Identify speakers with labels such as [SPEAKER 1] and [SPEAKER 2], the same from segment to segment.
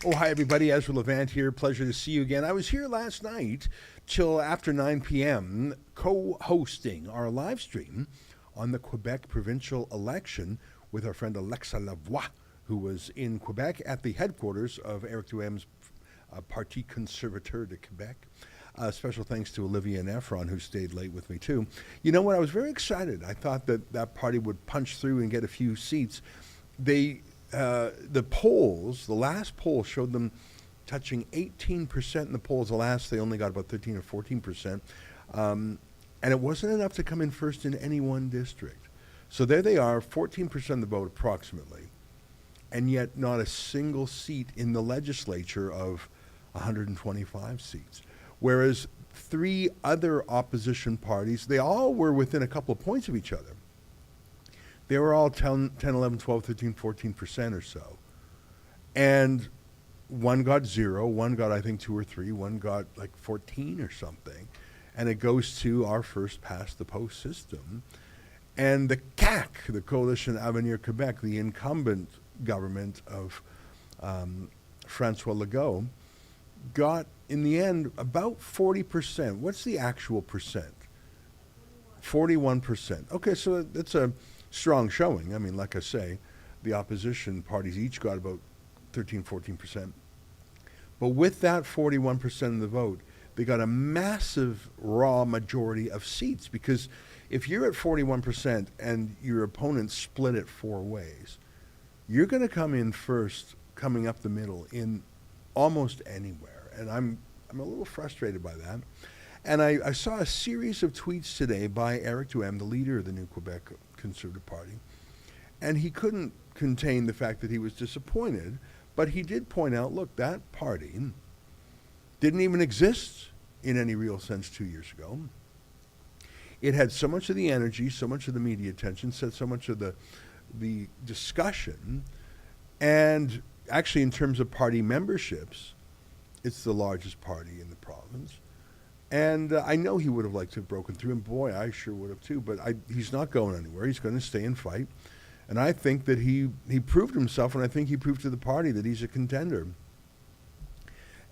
[SPEAKER 1] Oh, hi, everybody. Ezra Levant here. Pleasure to see you again. I was here last night till after 9 p.m. co-hosting our live stream on the Quebec provincial election with our friend Alexa Lavoie, who was in Quebec at the headquarters of Eric Duham's Parti Conservateur de Quebec. Special thanks to Olivia and Efron, who stayed late with me, too. You know what? I was very excited. I thought that that party would punch through and get a few seats. The polls, the last poll showed them touching 18% in the polls. The last, they only got about 13 or 14%. And it wasn't enough to come in first in any one district. So there they are, 14% of the vote approximately, and yet not a single seat in the legislature of 125 seats. Whereas three other opposition parties, they all were within a couple of points of each other. They were all 10, 11, 12, 13, 14% or so. And one got 0, one got, I think, 2 or 3, one got like 14 or something. And it goes to our first past the post system. And the CAQ, the Coalition Avenir Quebec, the incumbent government of Francois Legault, got, in the end, about 40%. What's the actual percent? 41%. Okay, so that's a strong showing. I mean, like I say, the opposition parties each got about 13, 14%. But with that 41% of the vote, they got a massive raw majority of seats, because if you're at 41% and your opponent split it 4 ways, you're going to come in first, coming up the middle in almost anywhere. And I'm a little frustrated by that. And I saw a series of tweets today by Eric Duhem, the leader of the New Quebec Conservative Party, and he couldn't contain the fact that he was disappointed, but he did point out, look, that party didn't even exist in any real sense 2 years ago. It had so much of the energy, so much of the media attention, said so much of the discussion, and actually in terms of party memberships, it's the largest party in the province. And I know he would have liked to have broken through, and boy, I sure would have too, but he's not going anywhere. He's going to stay and fight. And I think that he proved himself, and I think he proved to the party that he's a contender.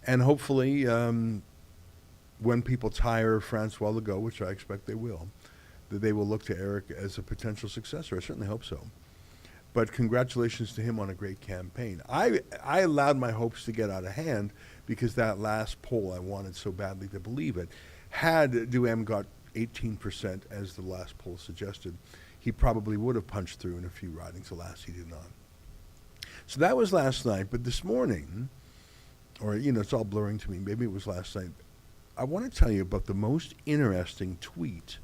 [SPEAKER 1] And hopefully, when people tire of Francois Legault, which I expect they will, that they will look to Eric as a potential successor. I certainly hope so. But congratulations to him on a great campaign. I allowed my hopes to get out of hand because that last poll, I wanted so badly to believe it. Had Duhem got 18%, as the last poll suggested, he probably would have punched through in a few ridings. Alas, he did not. So that was last night. But this morning, or, it's all blurring to me. Maybe it was last night. I want to tell you about the most interesting tweet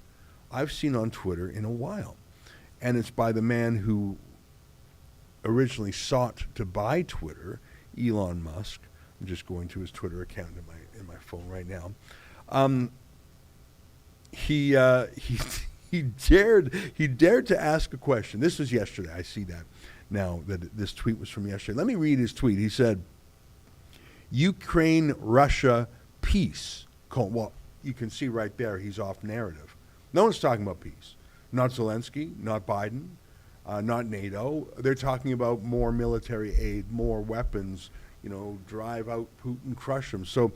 [SPEAKER 1] I've seen on Twitter in a while. And it's by the man who originally sought to buy Twitter, Elon Musk. I'm just going to his Twitter account in my phone right now. He dared to ask a question. This was yesterday. I see that now that this tweet was from yesterday. Let me read his tweet. He said, "Ukraine-Russia peace." Well, you can see right there he's off narrative. No one's talking about peace. Not Zelensky, not Biden, not NATO. They're talking about more military aid, more weapons, drive out Putin, crush him. So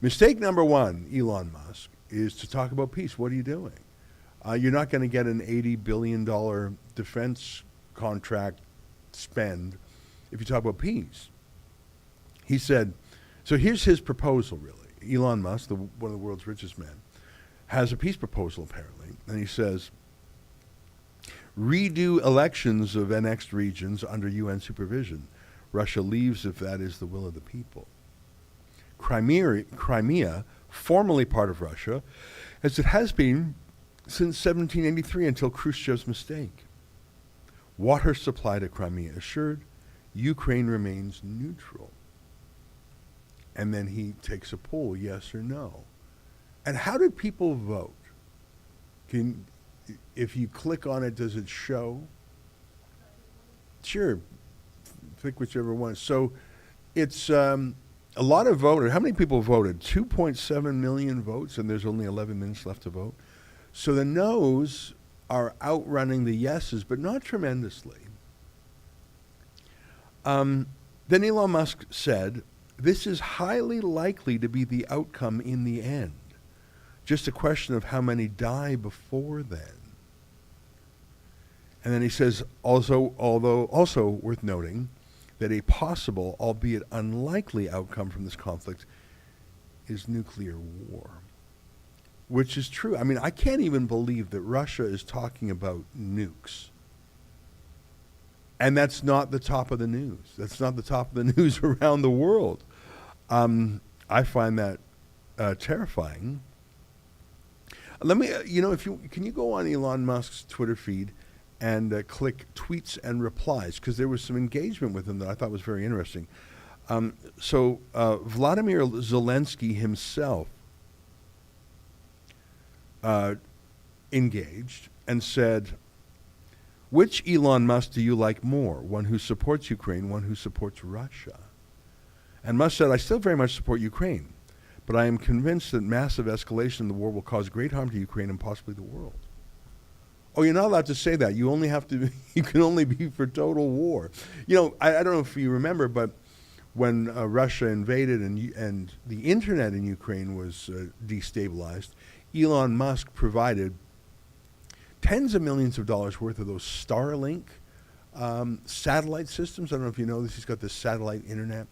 [SPEAKER 1] mistake number one, Elon Musk, is to talk about peace. What are you doing? You're not going to get an $80 billion defense contract spend if you talk about peace. He said, so here's his proposal, really. Elon Musk, one of the world's richest men, has a peace proposal, apparently. And he says, redo elections of annexed regions under UN supervision. Russia leaves if that is the will of the people. Crimea, formerly part of Russia, as it has been since 1783 until Khrushchev's mistake. Water supply to Crimea assured. Ukraine remains neutral. And then he takes a poll, yes or no. And how did people vote? If you click on it, does it show? Sure. Pick whichever one. So it's a lot of voters. How many people voted? 2.7 million votes, and there's only 11 minutes left to vote. So the no's are outrunning the yeses, but not tremendously. Then Elon Musk said, this is highly likely to be the outcome in the end. Just a question of how many die before then. And then he says, also worth noting, that a possible, albeit unlikely, outcome from this conflict is nuclear war. Which is true. I mean, I can't even believe that Russia is talking about nukes. And that's not the top of the news. That's not the top of the news around the world. I find that terrifying. Let me, can you go on Elon Musk's Twitter feed and click tweets and replies, because there was some engagement with him that I thought was very interesting. So Vladimir Zelensky himself engaged and said, which Elon Musk do you like more? One who supports Ukraine, one who supports Russia? And Musk said, I still very much support Ukraine, but I am convinced that massive escalation in the war will cause great harm to Ukraine and possibly the world. Oh, you're not allowed to say that. You only have to, you can only be for total war. I don't know if you remember, but when Russia invaded and the internet in Ukraine was destabilized, Elon Musk provided tens of millions of dollars worth of those Starlink satellite systems. I don't know if you know this. He's got this satellite internet.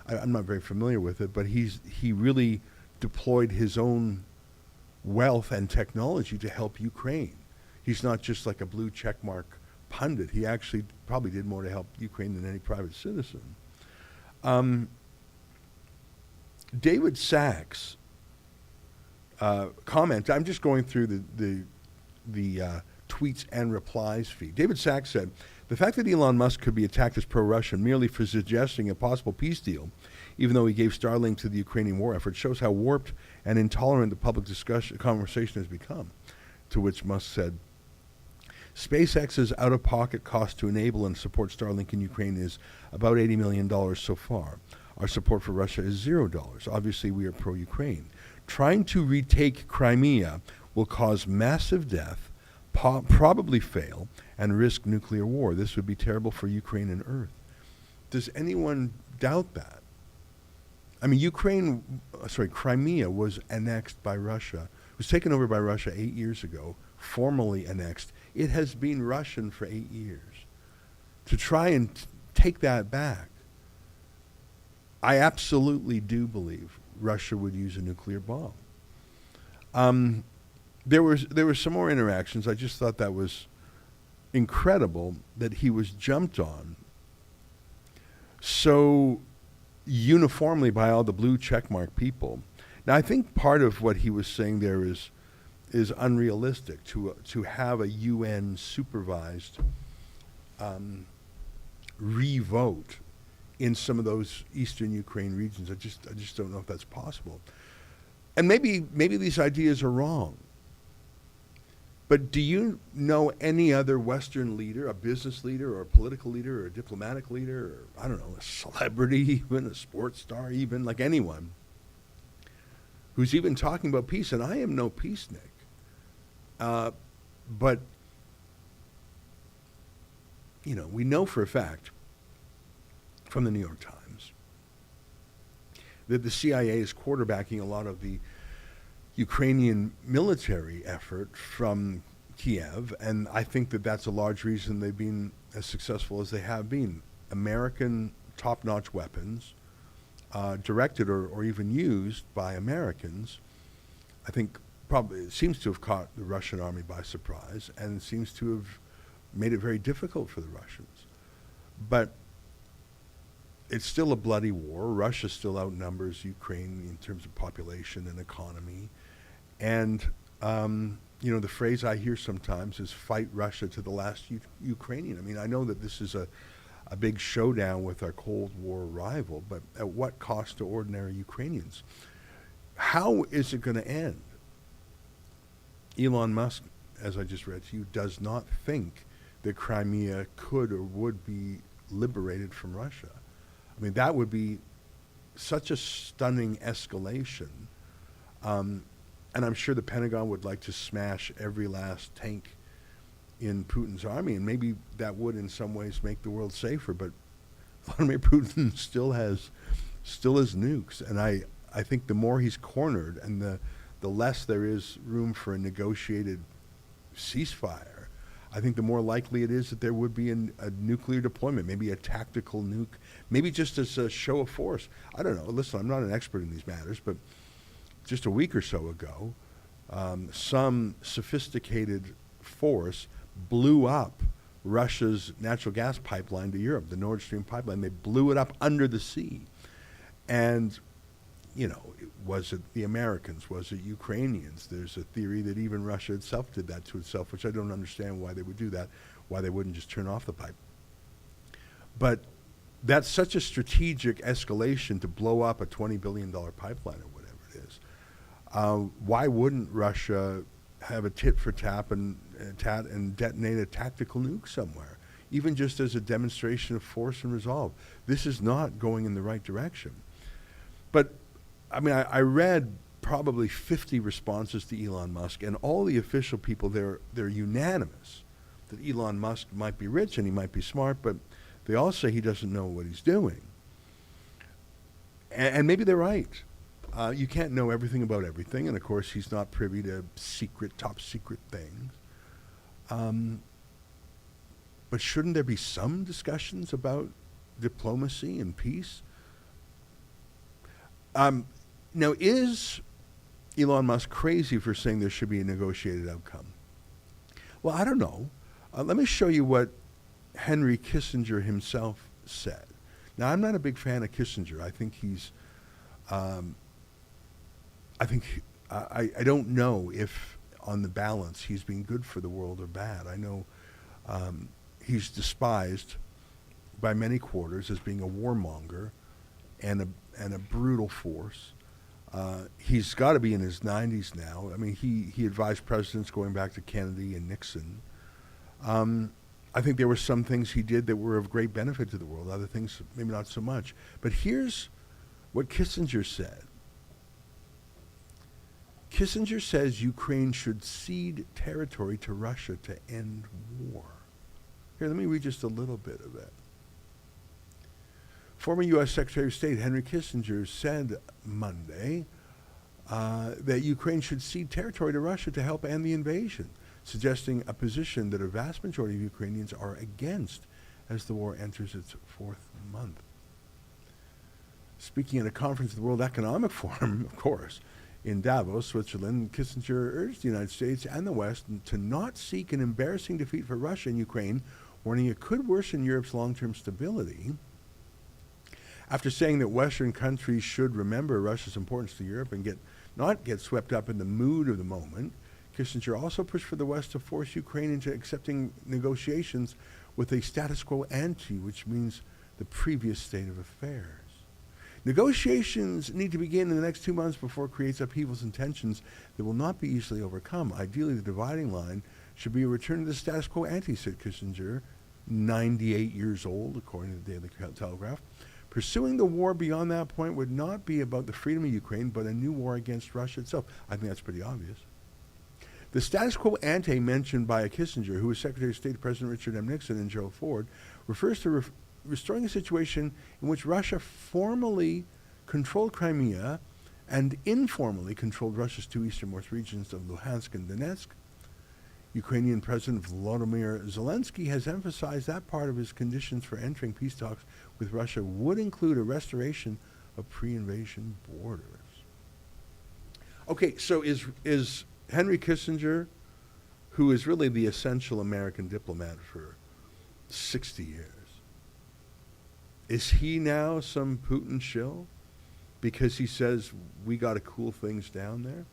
[SPEAKER 1] I'm not very familiar with it, but he really deployed his own wealth and technology to help Ukraine. He's not just like a blue checkmark pundit. He actually probably did more to help Ukraine than any private citizen. David Sachs comment. I'm just going through the tweets and replies feed. David Sachs said, the fact that Elon Musk could be attacked as pro-Russian merely for suggesting a possible peace deal, even though he gave Starlink to the Ukrainian war effort, shows how warped and intolerant the public conversation has become. To which Musk said, SpaceX's out-of-pocket cost to enable and support Starlink in Ukraine is about $80 million so far. Our support for Russia is $0. Obviously, we are pro-Ukraine. Trying to retake Crimea will cause massive death, probably fail, and risk nuclear war. This would be terrible for Ukraine and Earth. Does anyone doubt that? I mean, Crimea was annexed by Russia. It was taken over by Russia 8 years ago, formally annexed. It has been Russian for 8 years. To try and take that back, I absolutely do believe Russia would use a nuclear bomb. There were some more interactions. I just thought that was incredible that he was jumped on so uniformly by all the blue checkmark people. Now, I think part of what he was saying there is unrealistic to have a UN supervised revote in some of those eastern Ukraine regions. I just don't know if that's possible. And maybe these ideas are wrong. But do you know any other Western leader, a business leader or a political leader or a diplomatic leader, or I don't know, a celebrity even, a sports star even, like anyone, who's even talking about peace? And I am no peacenik. But, we know for a fact from the New York Times that the CIA is quarterbacking a lot of the Ukrainian military effort from Kiev, and I think that that's a large reason they've been as successful as they have been. American top-notch weapons, directed or even used by Americans, I think probably it seems to have caught the Russian army by surprise, and it seems to have made it very difficult for the Russians. But it's still a bloody war. Russia still outnumbers Ukraine in terms of population and economy. And, the phrase I hear sometimes is fight Russia to the last Ukrainian. I mean, I know that this is a big showdown with our Cold War rival, but at what cost to ordinary Ukrainians? How is it going to end? Elon Musk, as I just read to you, does not think that Crimea could or would be liberated from Russia. I mean, that would be such a stunning escalation. And I'm sure the Pentagon would like to smash every last tank in Putin's army, and maybe that would in some ways make the world safer. But Vladimir Putin still has nukes, and I think the more he's cornered and the less there is room for a negotiated ceasefire, I think the more likely it is that there would be a nuclear deployment, maybe a tactical nuke, maybe just as a show of force. I don't know. Listen, I'm not an expert in these matters, but just a week or so ago, some sophisticated force blew up Russia's natural gas pipeline to Europe, the Nord Stream pipeline. They blew it up under the sea. And, was it the Americans? Was it Ukrainians? There's a theory that even Russia itself did that to itself, which I don't understand why they would do that, why they wouldn't just turn off the pipe. But that's such a strategic escalation to blow up a $20 billion pipeline or whatever it is. Why wouldn't Russia have a tit for tat and detonate a tactical nuke somewhere, even just as a demonstration of force and resolve? This is not going in the right direction. But I read probably 50 responses to Elon Musk, and all the official people they're unanimous that Elon Musk might be rich and he might be smart, but they all say he doesn't know what he's doing. And maybe they're right. You can't know everything about everything, and of course he's not privy to top secret things. But shouldn't there be some discussions about diplomacy and peace? Now, is Elon Musk crazy for saying there should be a negotiated outcome? Well, I don't know. Let me show you what Henry Kissinger himself said. Now, I'm not a big fan of Kissinger. I think I don't know if, on the balance, he's been good for the world or bad. I know he's despised by many quarters as being a warmonger and a brutal force. He's got to be in his 90s now. I mean, he advised presidents going back to Kennedy and Nixon. I think there were some things he did that were of great benefit to the world, other things maybe not so much. But here's what Kissinger said. Kissinger says Ukraine should cede territory to Russia to end war. Here, let me read just a little bit of it. Former U.S. Secretary of State Henry Kissinger said Monday that Ukraine should cede territory to Russia to help end the invasion, suggesting a position that a vast majority of Ukrainians are against as the war enters its fourth month. Speaking at a conference of the World Economic Forum, of course, in Davos, Switzerland, Kissinger urged the United States and the West to not seek an embarrassing defeat for Russia and Ukraine, warning it could worsen Europe's long-term stability. After saying that Western countries should remember Russia's importance to Europe and not get swept up in the mood of the moment, Kissinger also pushed for the West to force Ukraine into accepting negotiations with a status quo ante, which means the previous state of affairs. Negotiations need to begin in the next 2 months before it creates upheavals and tensions that will not be easily overcome. Ideally, the dividing line should be a return to the status quo ante, said Kissinger, 98 years old, according to the Daily Telegraph. Pursuing the war beyond that point would not be about the freedom of Ukraine, but a new war against Russia itself. I think that's pretty obvious. The status quo ante mentioned by Kissinger, who was Secretary of State to President Richard M. Nixon and Gerald Ford, refers to restoring a situation in which Russia formally controlled Crimea and informally controlled Russia's two easternmost regions of Luhansk and Donetsk. Ukrainian President Volodymyr Zelensky has emphasized that part of his conditions for entering peace talks with Russia would include a restoration of pre-invasion borders. Okay, so is Henry Kissinger, who is really the essential American diplomat for 60 years, is he now some Putin shill because he says we got to cool things down there?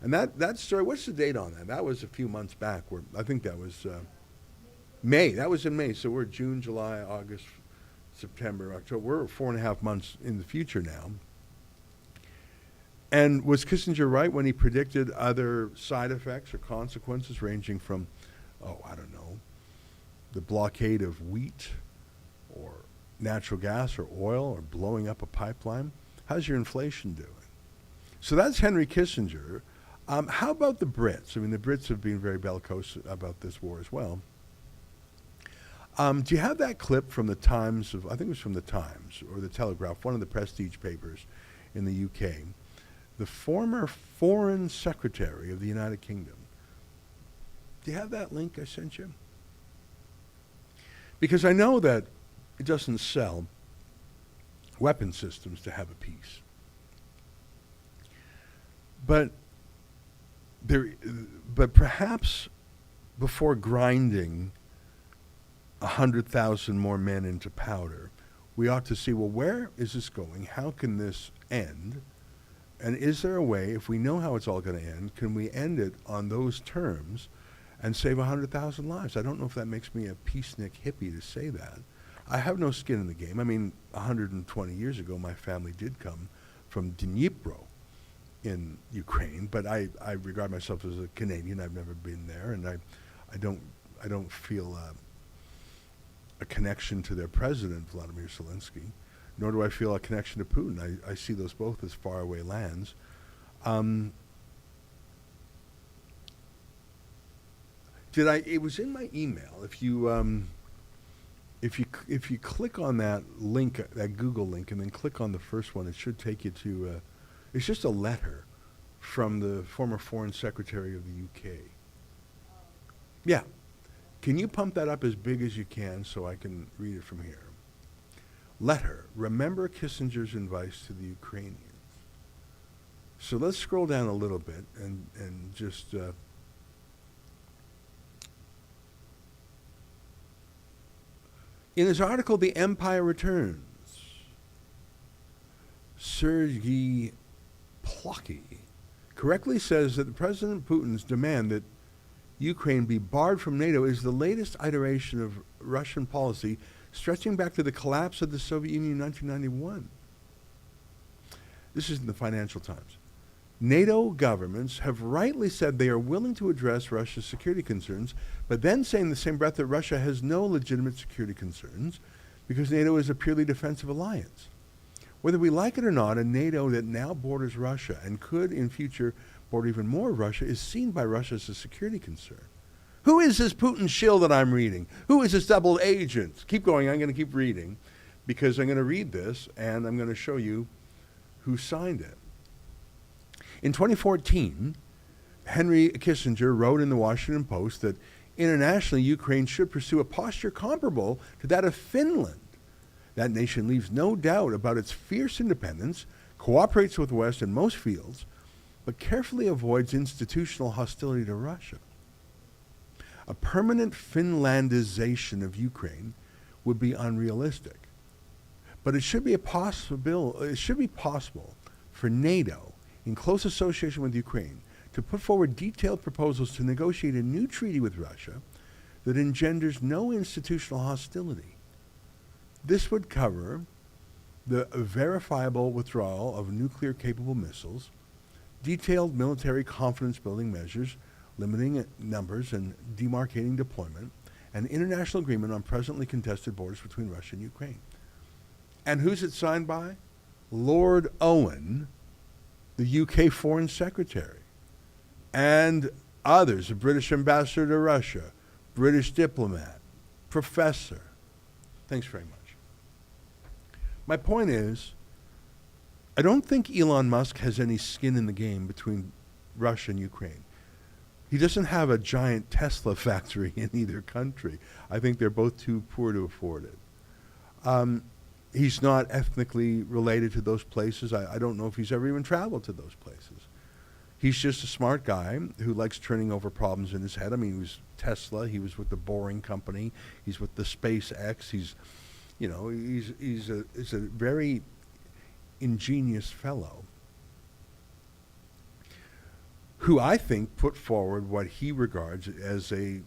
[SPEAKER 1] And that story, what's the date on that? That was a few months back. I think that was May. That was in May. So we're June, July, August, September, October. We're 4.5 months in the future now. And was Kissinger right when he predicted other side effects or consequences ranging from, I don't know, the blockade of wheat or natural gas or oil or blowing up a pipeline? How's your inflation doing? So that's Henry Kissinger. How about the Brits? I mean, the Brits have been very bellicose about this war as well. Do you have that clip from the Times I think it was from the Times or the Telegraph, one of the prestige papers in the UK? The former Foreign Secretary of the United Kingdom. Do you have that link I sent you? Because I know that it doesn't sell weapon systems to have a peace. But perhaps before grinding 100,000 more men into powder, we ought to see, well, where is this going? How can this end? And is there a way, if we know how it's all going to end, can we end it on those terms and save 100,000 lives? I don't know if that makes me a peacenik hippie to say that. I have no skin in the game. I mean, 120 years ago, my family did come from Dnipro in Ukraine, but I regard myself as a Canadian. I've never been there, and I don't feel a connection to their president, Vladimir Zelensky, nor do I feel a connection to Putin. I see those both as faraway lands. It was in my email. If you click on that link, that Google link, and then click on the first one, it should take you to. It's just a letter from the former Foreign Secretary of the UK. Yeah. Can you pump that up as big as you can so I can read it from here? Letter. Remember Kissinger's advice to the Ukrainians. So let's scroll down a little bit and just. In his article, The Empire Returns, Sergei Plocky correctly says that President Putin's demand that Ukraine be barred from NATO is the latest iteration of Russian policy stretching back to the collapse of the Soviet Union in 1991. This is in the Financial Times. NATO governments have rightly said they are willing to address Russia's security concerns, but then say in the same breath that Russia has no legitimate security concerns because NATO is a purely defensive alliance. Whether we like it or not, a NATO that now borders Russia and could in future border even more of Russia is seen by Russia as a security concern. Who is this Putin shill that I'm reading? Who is this double agent? Keep going. I'm going to keep reading because I'm going to read this and I'm going to show you who signed it. In 2014, Henry Kissinger wrote in the Washington Post that internationally Ukraine should pursue a posture comparable to that of Finland. That nation leaves no doubt about its fierce independence, cooperates with the West in most fields, but carefully avoids institutional hostility to Russia. A permanent Finlandization of Ukraine would be unrealistic, but it should be possible for NATO, in close association with Ukraine, to put forward detailed proposals to negotiate a new treaty with Russia that engenders no institutional hostility. This would cover the verifiable withdrawal of nuclear-capable missiles, detailed military confidence-building measures, limiting numbers and demarcating deployment, and international agreement on presently contested borders between Russia and Ukraine. And who's it signed by? Lord Owen, the UK Foreign Secretary, and others, a British ambassador to Russia, British diplomat, professor. Thanks very much. My point is, I don't think Elon Musk has any skin in the game between Russia and Ukraine. He doesn't have a giant Tesla factory in either country. I think they're both too poor to afford it. He's not ethnically related to those places. I don't know if he's ever even traveled to those places. He's just a smart guy who likes turning over problems in his head. I mean, he was Tesla. He was with the Boring Company. He's with the SpaceX. He's a very ingenious fellow who I think put forward what he regards as a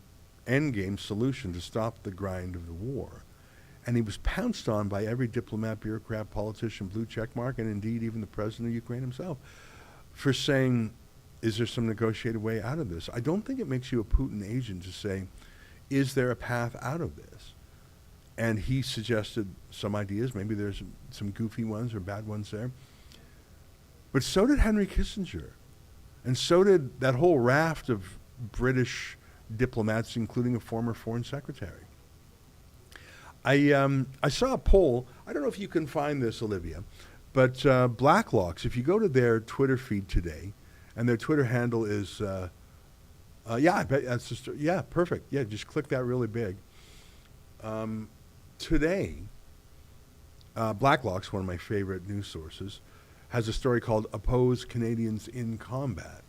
[SPEAKER 1] endgame solution to stop the grind of the war. And he was pounced on by every diplomat, bureaucrat, politician, blue check mark, and indeed even the president of Ukraine himself, for saying, is there some negotiated way out of this? I don't think it makes you a Putin agent to say, is there a path out of this? And he suggested some ideas. Maybe there's some goofy ones or bad ones there. But so did Henry Kissinger. And so did that whole raft of British diplomats, including a former foreign secretary. I saw a poll. I don't know if you can find this, Olivia, but Blacklocks, if you go to their Twitter feed today, and their Twitter handle is, yeah, I bet that's just, yeah, perfect. Yeah, just click that really big. Today, Blacklocks, one of my favorite news sources, has a story called Oppose Canadians in Combat.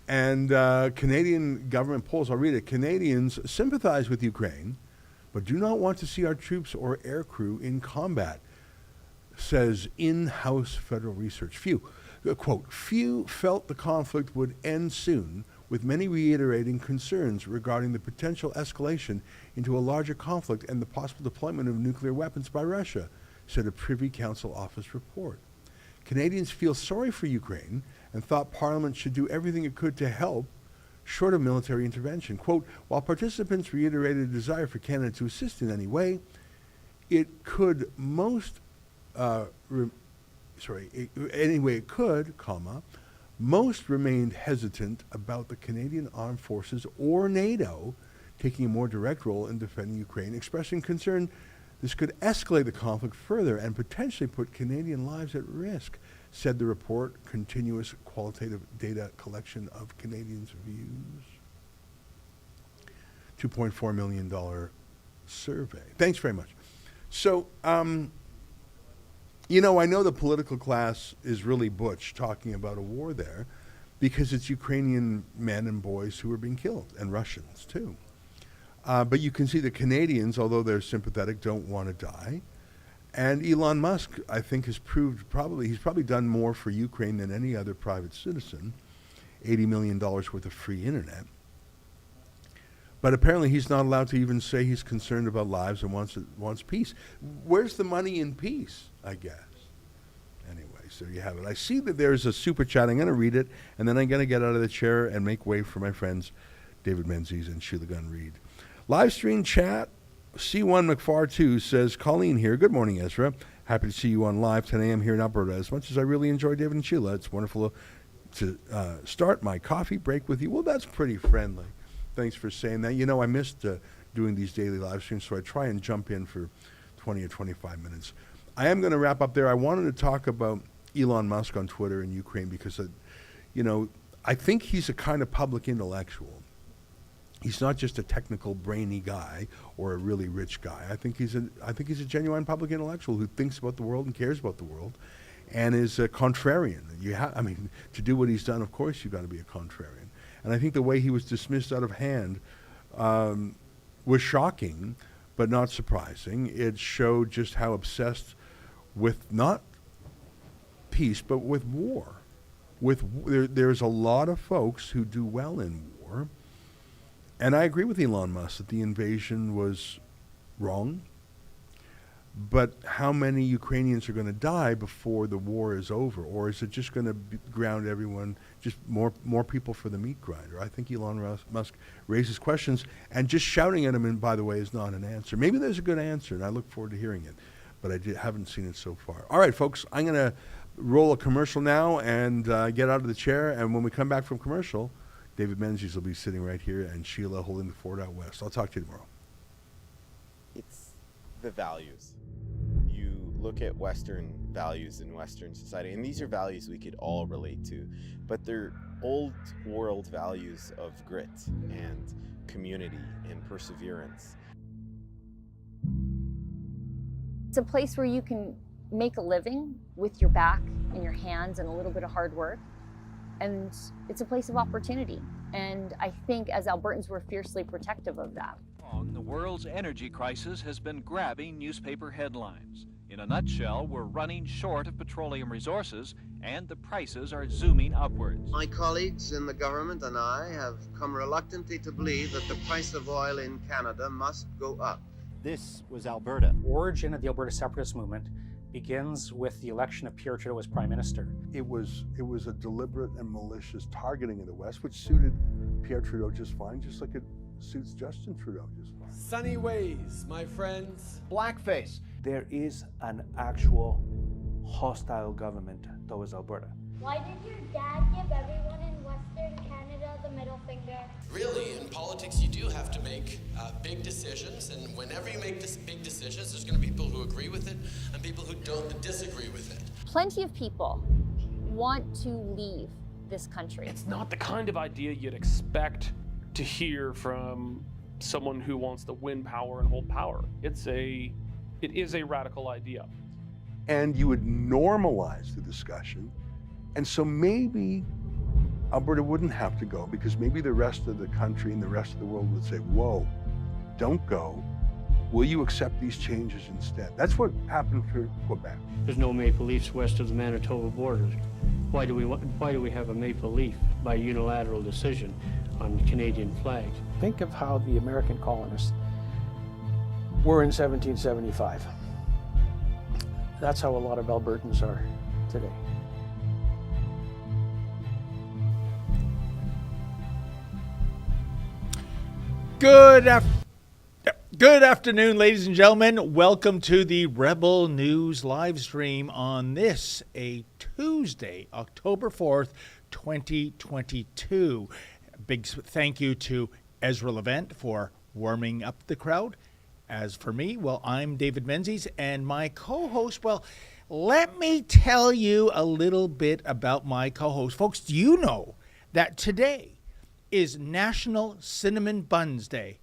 [SPEAKER 1] And Canadian government polls, I'll read it. Canadians sympathize with Ukraine, but do not want to see our troops or aircrew in combat, says in-house federal research. Quote, few felt the conflict would end soon, with many reiterating concerns regarding the potential escalation into a larger conflict and the possible deployment of nuclear weapons by Russia, said a Privy Council office report. Canadians feel sorry for Ukraine and thought Parliament should do everything it could to help, short of military intervention. Quote, while participants reiterated a desire for Canada to assist in any way, it could most, any way it could, most remained hesitant about the Canadian Armed Forces or NATO taking a more direct role in defending Ukraine, expressing concern this could escalate the conflict further and potentially put Canadian lives at risk, said the report, continuous qualitative data collection of Canadians' views. $2.4 million survey. Thanks very much. So, you know, I know the political class is really butch talking about a war there because it's Ukrainian men and boys who are being killed, and Russians too. But you can see the Canadians, although they're sympathetic, don't want to die. And Elon Musk, I think, has proved he's probably done more for Ukraine than any other private citizen, $80 million worth of free internet. But apparently he's not allowed to even say he's concerned about lives and wants peace. Where's the money in peace, I guess? Anyway, so you have it. I see that there's a super chat. I'm going to read it, and then I'm going to get out of the chair and make way for my friends David Menzies and Sheila Gunn Reid. Live stream chat, C1 McFar2 says, Colleen here. Good morning, Ezra. Happy to see you on live 10 a.m. here in Alberta. As much as I really enjoy David and Sheila, it's wonderful to start my coffee break with you. Well, that's pretty friendly. Thanks for saying that. You know, I missed doing these daily live streams, so I try and jump in for 20 or 25 minutes. I am going to wrap up there. I wanted to talk about Elon Musk on Twitter in Ukraine because, you know, I think he's a kind of public intellectual. He's not just a technical, brainy guy or a really rich guy. I think he's a genuine public intellectual who thinks about the world and cares about the world, and is a contrarian. To do what he's done, of course, you've got to be a contrarian. And I think the way he was dismissed out of hand was shocking, but not surprising. It showed just how obsessed with not peace, but with war. There's a lot of folks who do well in war. And I agree with Elon Musk that the invasion was wrong. But how many Ukrainians are going to die before the war is over? Or is it just going to ground everyone, just more people for the meat grinder? I think Elon Musk raises questions, and just shouting at him, and by the way, is not an answer. Maybe there's a good answer, and I look forward to hearing it. But I haven't seen it so far. All right, folks, I'm going to roll a commercial now and get out of the chair. And when we come back from commercial, David Menzies will be sitting right here, and Sheila holding the fort out west. I'll talk to you tomorrow.
[SPEAKER 2] It's the values. You look at Western values in Western society, and these are values we could all relate to, but they're old world values of grit and community and perseverance.
[SPEAKER 3] It's a place where you can make a living with your back and your hands and a little bit of hard work. And it's a place of opportunity. And I think as Albertans, we're fiercely protective of that.
[SPEAKER 4] The world's energy crisis has been grabbing newspaper headlines. In a nutshell, we're running short of petroleum resources and the prices are zooming upwards.
[SPEAKER 5] My colleagues in the government and I have come reluctantly to believe that the price of oil in Canada must go up.
[SPEAKER 6] This was Alberta.
[SPEAKER 7] Origin of the Alberta separatist movement begins with the election of Pierre Trudeau as Prime Minister.
[SPEAKER 1] It was a deliberate and malicious targeting of the West, which suited Pierre Trudeau just fine, just like it suits Justin Trudeau just fine.
[SPEAKER 8] Sunny ways, my friends.
[SPEAKER 6] Blackface.
[SPEAKER 9] There is an actual hostile government towards Alberta.
[SPEAKER 10] Why did your dad give everyone in West Western Canada the middle finger.
[SPEAKER 8] Really, in politics, you do have to make big decisions, and whenever you make big decisions, there's going to be people who agree with it and people who don't disagree with it.
[SPEAKER 3] Plenty of people want to leave this country.
[SPEAKER 11] It's not the kind of idea you'd expect to hear from someone who wants to win power and hold power. It is a radical idea.
[SPEAKER 1] And you would normalize the discussion. And so maybe Alberta wouldn't have to go, because maybe the rest of the country and the rest of the world would say, whoa, don't go. Will you accept these changes instead? That's what happened for Quebec.
[SPEAKER 12] There's no maple leafs west of the Manitoba border. Why do we have a maple leaf by unilateral decision on Canadian flags?
[SPEAKER 9] Think of how the American colonists were in 1775. That's how a lot of Albertans are today.
[SPEAKER 13] Good afternoon, ladies and gentlemen. Welcome to the Rebel News live stream on this, a Tuesday, October 4th, 2022. Big thank you to Ezra Levent for warming up the crowd. As for me, well, I'm David Menzies, and my co-host, well, let me tell you a little bit about my co-host. Folks, do you know that today is National Cinnamon Buns Day?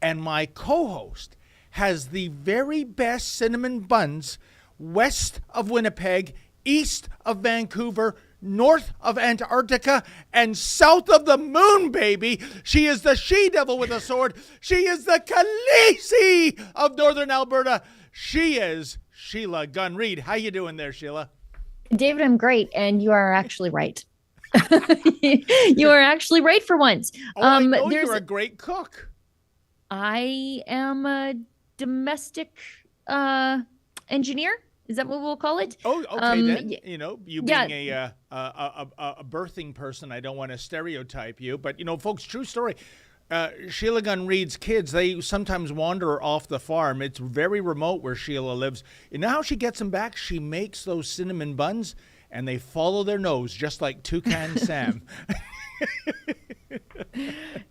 [SPEAKER 13] And my co-host has the very best cinnamon buns west of Winnipeg, east of Vancouver, north of Antarctica, and south of the moon, baby. She is the she-devil with a sword. She is the Khaleesi of northern Alberta. She is Sheila Gunn Reid. How you doing there, Sheila?
[SPEAKER 3] David, I'm great, and you are actually right. You are actually right for once.
[SPEAKER 13] I know you're a great cook.
[SPEAKER 3] I am a domestic engineer. Is that what we'll call it?
[SPEAKER 13] Oh, okay then. You know, you being a birthing person, I don't want to stereotype you, but you know, folks, true story. Sheila Gunn Reid's kids, they sometimes wander off the farm. It's very remote where Sheila lives. You know how she gets them back? She makes those cinnamon buns, and they follow their nose just like Toucan Sam.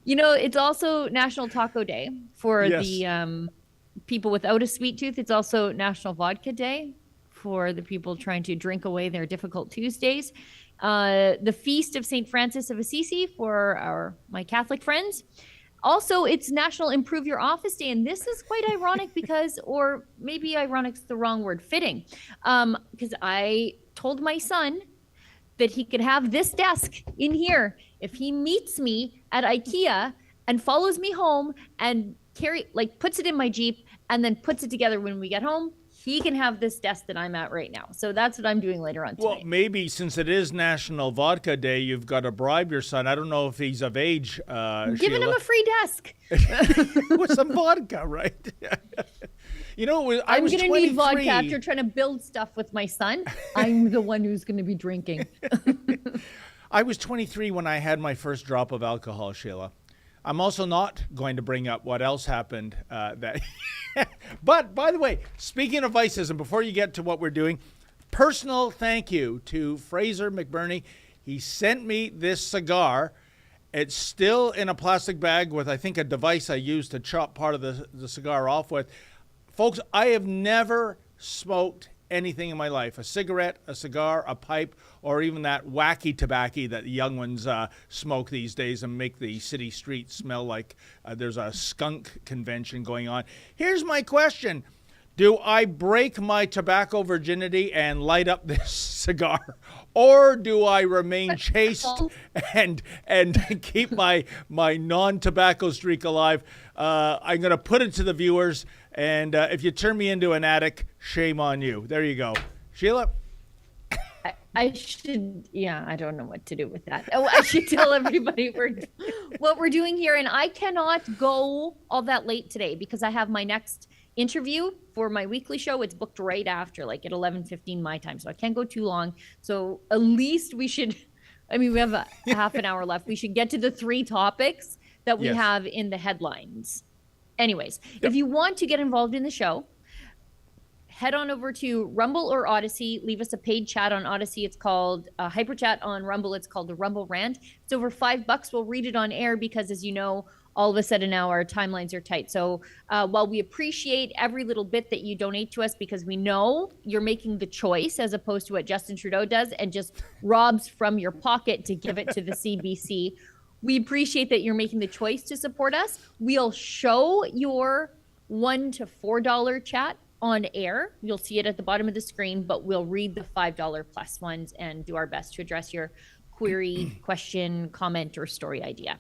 [SPEAKER 3] You know, it's also National Taco Day for
[SPEAKER 13] Yes.
[SPEAKER 3] the people without a sweet tooth. It's also National Vodka Day for the people trying to drink away their difficult Tuesdays. The Feast of St. Francis of Assisi for my Catholic friends. Also, it's National Improve Your Office Day, and this is quite ironic because, or maybe ironic's the wrong word, fitting, because I told my son that he could have this desk in here if he meets me at IKEA and follows me home and puts it in my Jeep and then puts it together when we get home. He can have this desk that I'm at right now. So that's what I'm doing later on tonight.
[SPEAKER 13] Well, maybe since it is National Vodka Day, you've got to bribe your son. I don't know if he's of age,
[SPEAKER 3] Giving him a free desk.
[SPEAKER 13] With some vodka, right? You know,
[SPEAKER 3] I'm going to need vodka after trying to build stuff with my son. I'm the one who's going to be drinking.
[SPEAKER 13] I was 23 when I had my first drop of alcohol, Sheila. I'm also not going to bring up what else happened that. But by the way, speaking of vices, and before you get to what we're doing, personal thank you to Fraser McBurney. He sent me this cigar. It's still in a plastic bag with, I think, a device I used to chop part of the cigar off with. Folks, I have never smoked anything in my life, a cigarette, a cigar, a pipe, or even that wacky tobacco that the young ones smoke these days and make the city streets smell like there's a skunk convention going on. Here's my question. Do I break my tobacco virginity and light up this cigar? Or do I remain chaste and keep my non-tobacco streak alive? I'm going to put it to the viewers. And if you turn me into an addict, shame on you. There you go. Sheila?
[SPEAKER 3] I don't know what to do with that. Oh, I should tell everybody what we're doing here. And I cannot go all that late today because I have my next interview for my weekly show. It's booked right after, like at 11:15 my time. So I can't go too long. So at least we have a half an hour left. We should get to the 3 topics that we have in the headlines. Anyways, if you want to get involved in the show, head on over to Rumble or Odyssey. Leave us a paid chat on Odyssey. It's called Hyper Chat. On Rumble, it's called the Rumble Rant. It's over $5. We'll read it on air because, as you know, all of a sudden now our timelines are tight. So while we appreciate every little bit that you donate to us, because we know you're making the choice as opposed to what Justin Trudeau does and just robs from your pocket to give it to the CBC, we appreciate that you're making the choice to support us. We'll show your $1 to $4 chat on air. You'll see it at the bottom of the screen, but we'll read the $5 plus ones and do our best to address your query, question, comment, or story idea.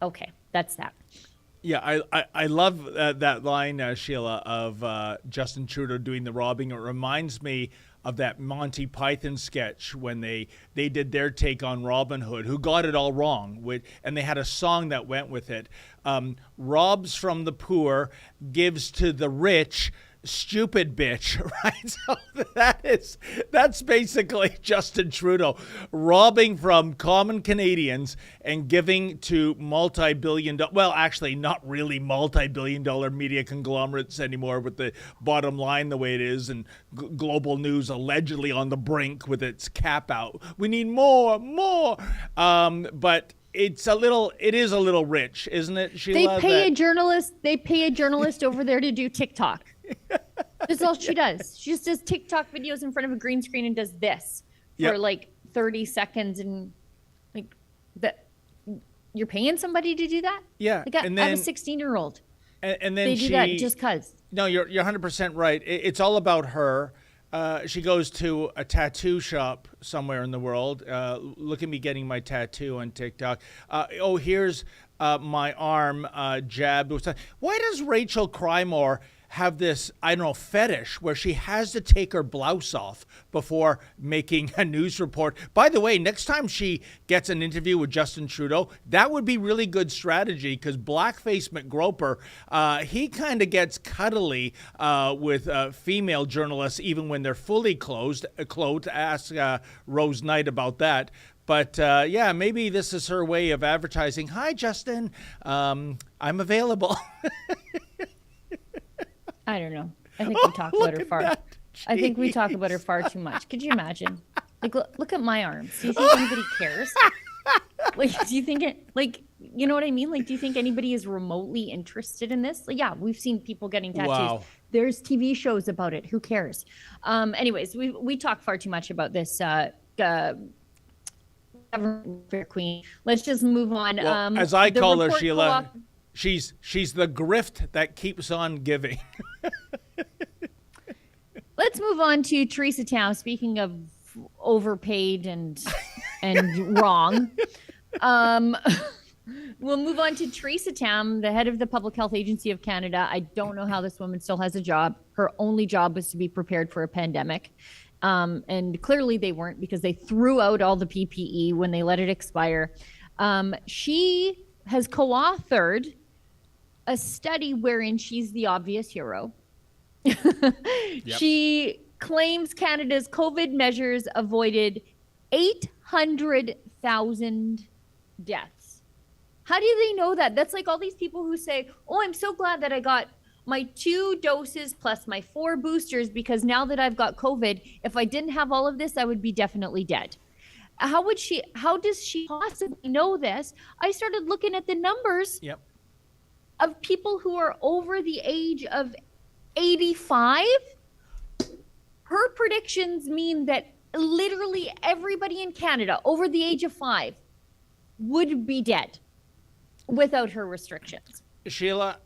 [SPEAKER 3] Okay, that's that.
[SPEAKER 13] Yeah, I love that line, Sheila, of Justin Trudeau doing the robbing. It reminds me of that Monty Python sketch when they did their take on Robin Hood, who got it all wrong, and they had a song that went with it. Robs from the poor, gives to the rich, stupid bitch, right? So that's basically Justin Trudeau robbing from common Canadians and giving to multi-billion-dollar, well, actually not really multi-billion-dollar media conglomerates anymore with the bottom line the way it is, and Global News allegedly on the brink with its cap out. We need more. But it is a little rich, isn't it, Sheila?
[SPEAKER 3] They pay a journalist over there to do TikTok. That's all she does. She just does TikTok videos in front of a green screen and does this for like 30 seconds, and like that. You're paying somebody to do that?
[SPEAKER 13] Yeah.
[SPEAKER 3] Like I have a 16-year-old.
[SPEAKER 13] And then
[SPEAKER 3] they do that just cause.
[SPEAKER 13] No, you're 100% right. It's all about her. She goes to a tattoo shop somewhere in the world. Look at me getting my tattoo on TikTok. Here's my arm jabbed. Why does Rachel Crymore have this, I don't know, fetish where she has to take her blouse off before making a news report? By the way, next time she gets an interview with Justin Trudeau, that would be really good strategy, because Blackface McGroper, he kind of gets cuddly with female journalists even when they're fully clothed. Ask Rose Knight about that. But yeah, maybe this is her way of advertising. Hi, Justin. I'm available.
[SPEAKER 3] I don't know. I think we talk about her far. I think we talk about her far too much. Could you imagine? Like, look at my arms. Do you think anybody cares? Like, do you think it? Like, you know what I mean? Like, do you think anybody is remotely interested in this? Like, yeah, we've seen people getting tattoos.
[SPEAKER 13] Wow.
[SPEAKER 3] There's TV shows about it. Who cares? Anyways, we talk far too much about this. Fair Queen. Let's just move on.
[SPEAKER 13] Well, as I call her, Sheila, she's the grift that keeps on giving.
[SPEAKER 3] Let's move on to Theresa Tam. Speaking of overpaid and wrong, we'll move on to Theresa Tam, the head of the Public Health Agency of Canada. I don't know how this woman still has a job. Her only job was to be prepared for a pandemic. And clearly they weren't, because they threw out all the PPE when they let it expire. She has co-authored a study wherein she's the obvious hero. Yep. She claims Canada's COVID measures avoided 800,000 deaths. How do they know that? That's like all these people who say, oh, I'm so glad that I got my 2 doses plus my 4 boosters, because now that I've got COVID, if I didn't have all of this, I would be definitely dead. How does she possibly know this? I started looking at the numbers of people who are over the age of 85. Her predictions mean that literally everybody in Canada over the age of 5 would be dead without her restrictions.
[SPEAKER 13] Sheila,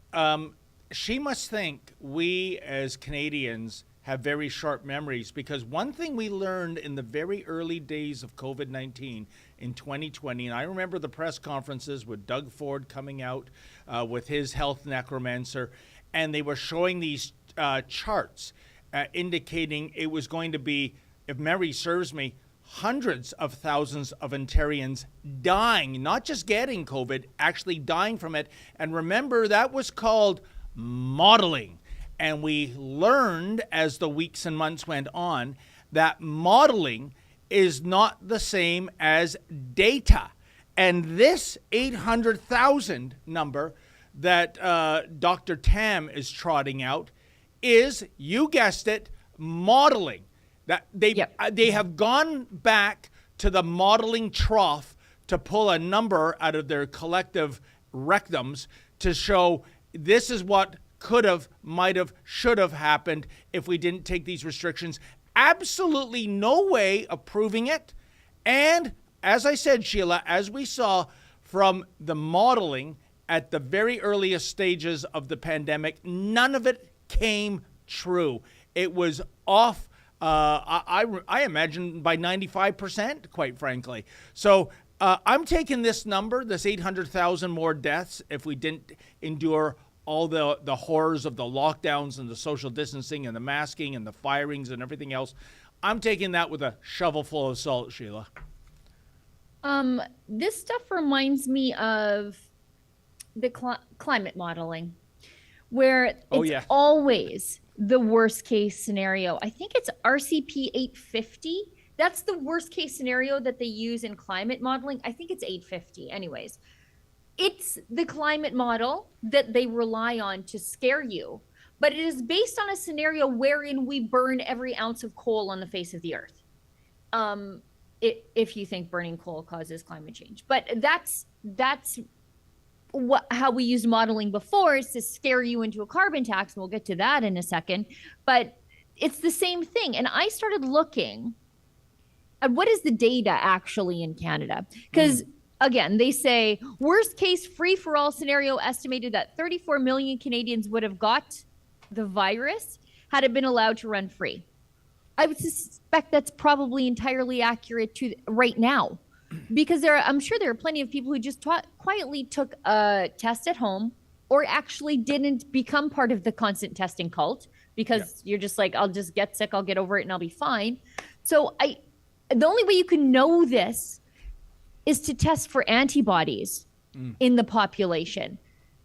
[SPEAKER 13] she must think we as Canadians have very sharp memories, because one thing we learned in the very early days of COVID-19 in 2020, and I remember the press conferences with Doug Ford coming out with his health necromancer, and they were showing these charts indicating it was going to be, if memory serves me, hundreds of thousands of Ontarians dying, not just getting COVID, actually dying from it. And remember, that was called modeling. And we learned as the weeks and months went on that modeling is not the same as data. And this 800,000 number that Dr. Tam is trotting out is, you guessed it, modeling. That they have gone back to the modeling trough to pull a number out of their collective rectums to show this is what could have, might have, should have happened if we didn't take these restrictions. Absolutely no way of proving it. And as I said, Sheila, as we saw from the modeling at the very earliest stages of the pandemic, none of it came true. It was off, I imagine, by 95%, quite frankly. So I'm taking this number, this 800,000 more deaths, if we didn't endure all the horrors of the lockdowns and the social distancing and the masking and the firings and everything else. I'm taking that with a shovel full of salt, Sheila.
[SPEAKER 3] This stuff reminds me of the climate modeling, where it's always the worst case scenario. I think it's RCP 850. That's the worst case scenario that they use in climate modeling. I think it's 850 anyways. It's the climate model that they rely on to scare you, but it is based on a scenario wherein we burn every ounce of coal on the face of the earth. If you think burning coal causes climate change, but that's how we used modeling before, is to scare you into a carbon tax. And we'll get to that in a second, but it's the same thing. And I started looking at what is the data actually in Canada, because again, they say worst case free for all scenario estimated that 34 million Canadians would have got the virus had it been allowed to run free. I would suspect that's probably entirely accurate to right now, because I'm sure there are plenty of people who just quietly took a test at home, or actually didn't become part of the constant testing cult, because you're just like, I'll just get sick, I'll get over it, and I'll be fine. So the only way you can know this is to test for antibodies in the population,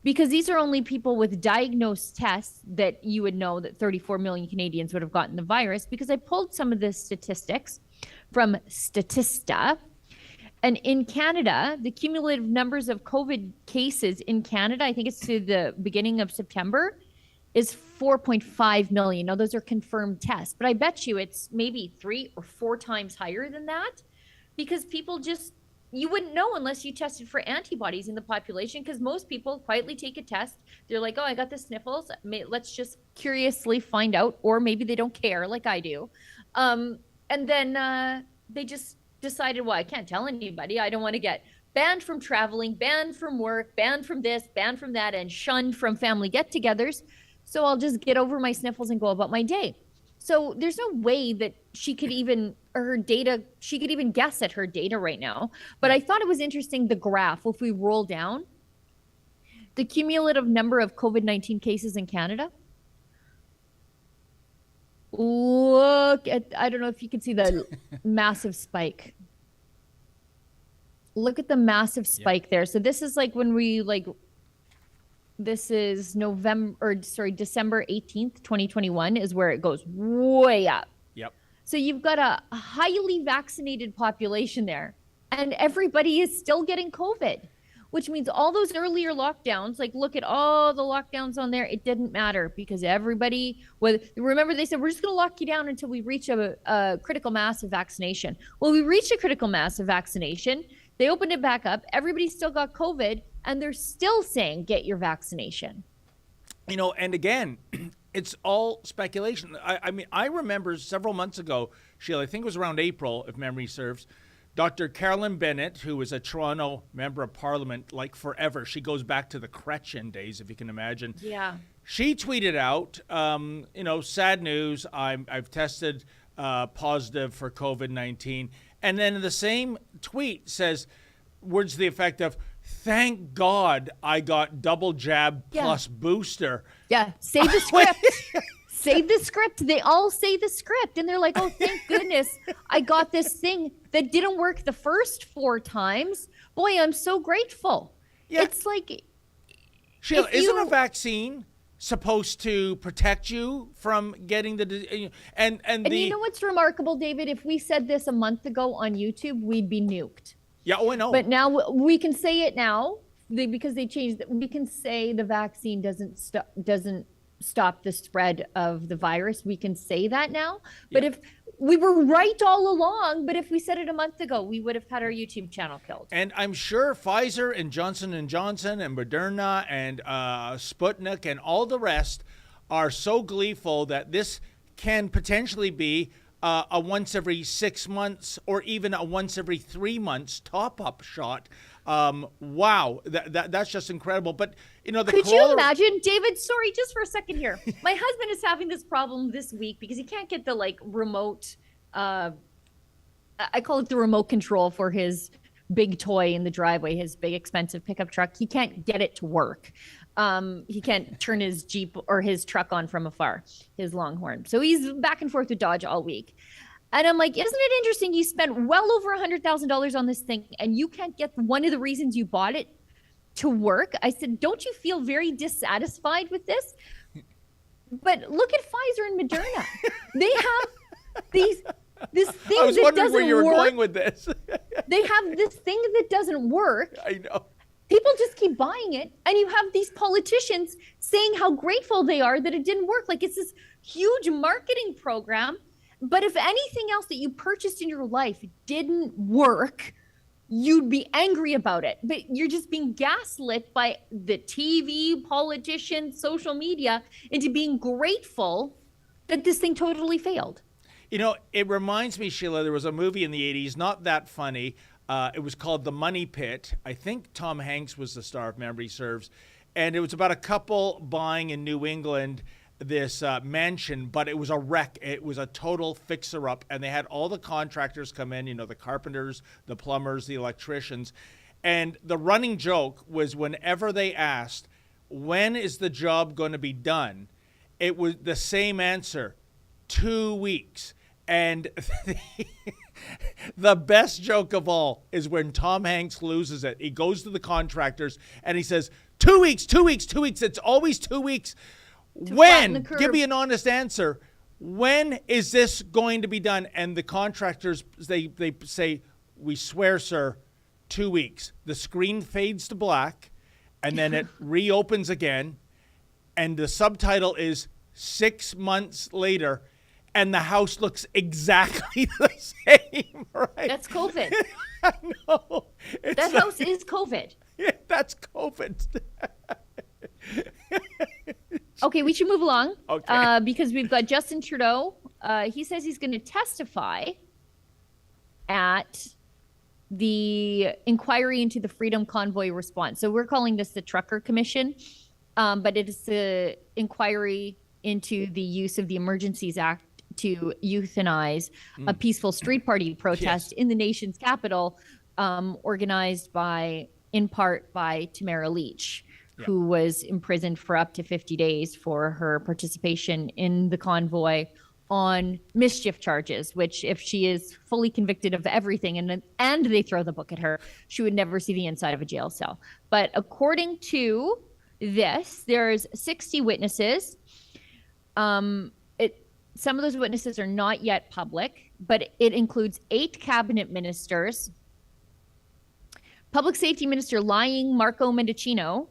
[SPEAKER 3] because these are only people with diagnosed tests that you would know that 34 million Canadians would have gotten the virus, because I pulled some of the statistics from Statista. And in Canada, the cumulative numbers of COVID cases in Canada, I think it's to the beginning of September, is 4.5 million. Now, those are confirmed tests, but I bet you it's maybe 3 or 4 times higher than that, because people just, you wouldn't know unless you tested for antibodies in the population, because most people quietly take a test. They're like, oh, I got the sniffles. Let's just curiously find out, or maybe they don't care like I do. And then they just decided, well, I can't tell anybody. I don't want to get banned from traveling, banned from work, banned from this, banned from that, and shunned from family get-togethers. So I'll just get over my sniffles and go about my day. So there's no way that she could even guess at her data right now. But I thought it was interesting, the graph, if we roll down, the cumulative number of COVID-19 cases in Canada. Look at, I don't know if you can see the massive spike. Look at the massive spike there. So this is like when this is December 18th, 2021 is where it goes way up. Yep. So you've got a highly vaccinated population there, and everybody is still getting COVID, which means all those earlier lockdowns, like look at all the lockdowns on there, it didn't matter, because everybody remember they said, we're just going to lock you down until we reach a critical mass of vaccination. Well, we reached a critical mass of vaccination. They opened it back up. Everybody still got COVID, and they're still saying, get your vaccination.
[SPEAKER 13] You know, and again, it's all speculation. I mean, I remember several months ago, Sheila, I think it was around April, if memory serves, Dr. Carolyn Bennett, who was a Toronto member of parliament, like forever. She goes back to the Chrétien days, if you can imagine. Yeah. She tweeted out, sad news, I've tested positive for COVID-19. And then in the same tweet says, words to the effect of, thank God I got double jab plus booster.
[SPEAKER 3] Yeah, say the script. Say the script. They all say the script. And they're like, oh, thank goodness I got this thing that didn't work the first 4 times. Boy, I'm so grateful. Yeah. It's like...
[SPEAKER 13] Sheila, isn't a vaccine supposed to protect you from getting the... And
[SPEAKER 3] you know what's remarkable, David? If we said this a month ago on YouTube, we'd be nuked.
[SPEAKER 13] Yeah, I know.
[SPEAKER 3] But now we can say it now because they changed. We can say the vaccine doesn't stop the spread of the virus. We can say that now. But if we were right all along, but if we said it a month ago, we would have had our YouTube channel killed.
[SPEAKER 13] And I'm sure Pfizer and Johnson & Johnson and Moderna and Sputnik and all the rest are so gleeful that this can potentially be a once every 6 months or even a once every 3 months top-up shot. Wow, that's just incredible. But, you know,
[SPEAKER 3] could you imagine, David, sorry, just for a second here. My husband is having this problem this week because he can't get the remote, I call it the remote control for his big toy in the driveway, his big expensive pickup truck. He can't get it to work. He can't turn his Jeep or his truck on from afar, his Longhorn. So he's back and forth with Dodge all week. And I'm like, isn't it interesting? You spent well over $100,000 on this thing and you can't get one of the reasons you bought it to work. I said, don't you feel very dissatisfied with this? But look at Pfizer and Moderna. They have this thing
[SPEAKER 13] I was
[SPEAKER 3] that
[SPEAKER 13] wondering
[SPEAKER 3] doesn't
[SPEAKER 13] where you were
[SPEAKER 3] work.
[SPEAKER 13] going with this.
[SPEAKER 3] They have this thing that doesn't work.
[SPEAKER 13] I know.
[SPEAKER 3] People just keep buying it, and you have these politicians saying how grateful they are that it didn't work. Like, it's this huge marketing program. But if anything else that you purchased in your life didn't work, you'd be angry about it. But you're just being gaslit by the TV, politicians, social media into being grateful that this thing totally failed.
[SPEAKER 13] You know, it reminds me, Sheila, there was a movie in the 80s, not that funny. It was called The Money Pit. I think Tom Hanks was the star, if memory serves. And it was about a couple buying in New England this mansion, but it was a wreck. It was a total fixer-up. And they had all the contractors come in, you know, the carpenters, the plumbers, the electricians. And the running joke was whenever they asked, when is the job going to be done? It was the same answer, 2 weeks. And the best joke of all is when Tom Hanks loses it. He goes to the contractors and he says, 2 weeks, 2 weeks, 2 weeks. It's always 2 weeks. When? Give me an honest answer. When is this going to be done? And the contractors, they say, we swear, sir, 2 weeks. The screen fades to black and then it reopens again. And the subtitle is 6 months later. And the house looks exactly the same, right?
[SPEAKER 3] That's COVID.
[SPEAKER 13] I know.
[SPEAKER 3] That house is COVID.
[SPEAKER 13] Yeah, that's COVID.
[SPEAKER 3] Okay, we should move along.
[SPEAKER 13] Okay.
[SPEAKER 3] Because we've got Justin Trudeau. He says he's going to testify at the inquiry into the Freedom Convoy response. So we're calling this the Trucker Commission, but it is the inquiry into the use of the Emergencies Act to euthanize a peaceful street party protest in the nation's capital, organized in part by Tamara Leach, who was imprisoned for up to 50 days for her participation in the convoy on mischief charges, which if she is fully convicted of everything and they throw the book at her, she would never see the inside of a jail cell. But according to this, there's 60 witnesses. Some of those witnesses are not yet public, but it includes 8 cabinet ministers, Public Safety Minister lying Marco Mendicino,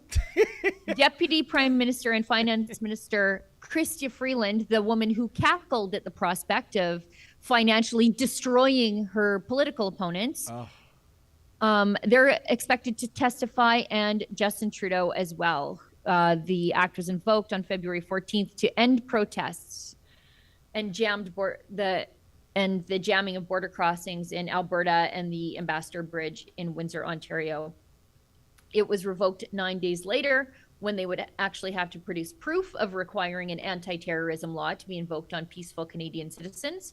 [SPEAKER 3] Deputy Prime Minister and Finance Minister Chrystia Freeland, the woman who cackled at the prospect of financially destroying her political opponents. They're expected to testify, and Justin Trudeau as well. The act was invoked on February 14th to end protests and the jamming of border crossings in Alberta and the Ambassador Bridge in Windsor, Ontario. It was revoked 9 days later when they would actually have to produce proof of requiring an anti-terrorism law to be invoked on peaceful Canadian citizens.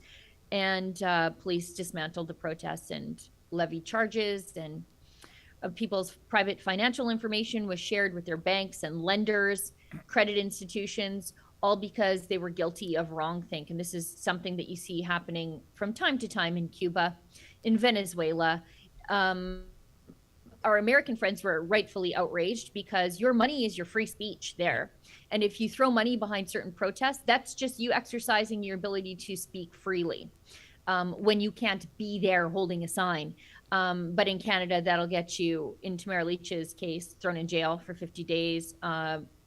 [SPEAKER 3] And police dismantled the protests and levied charges, and people's private financial information was shared with their banks and lenders, credit institutions, all because they were guilty of wrongthink. And this is something that you see happening from time to time in Cuba, in Venezuela. Our American friends were rightfully outraged because your money is your free speech there. And if you throw money behind certain protests, that's just you exercising your ability to speak freely when you can't be there holding a sign. But in Canada, that'll get you, in Tamara Leach's case, thrown in jail for 50 days,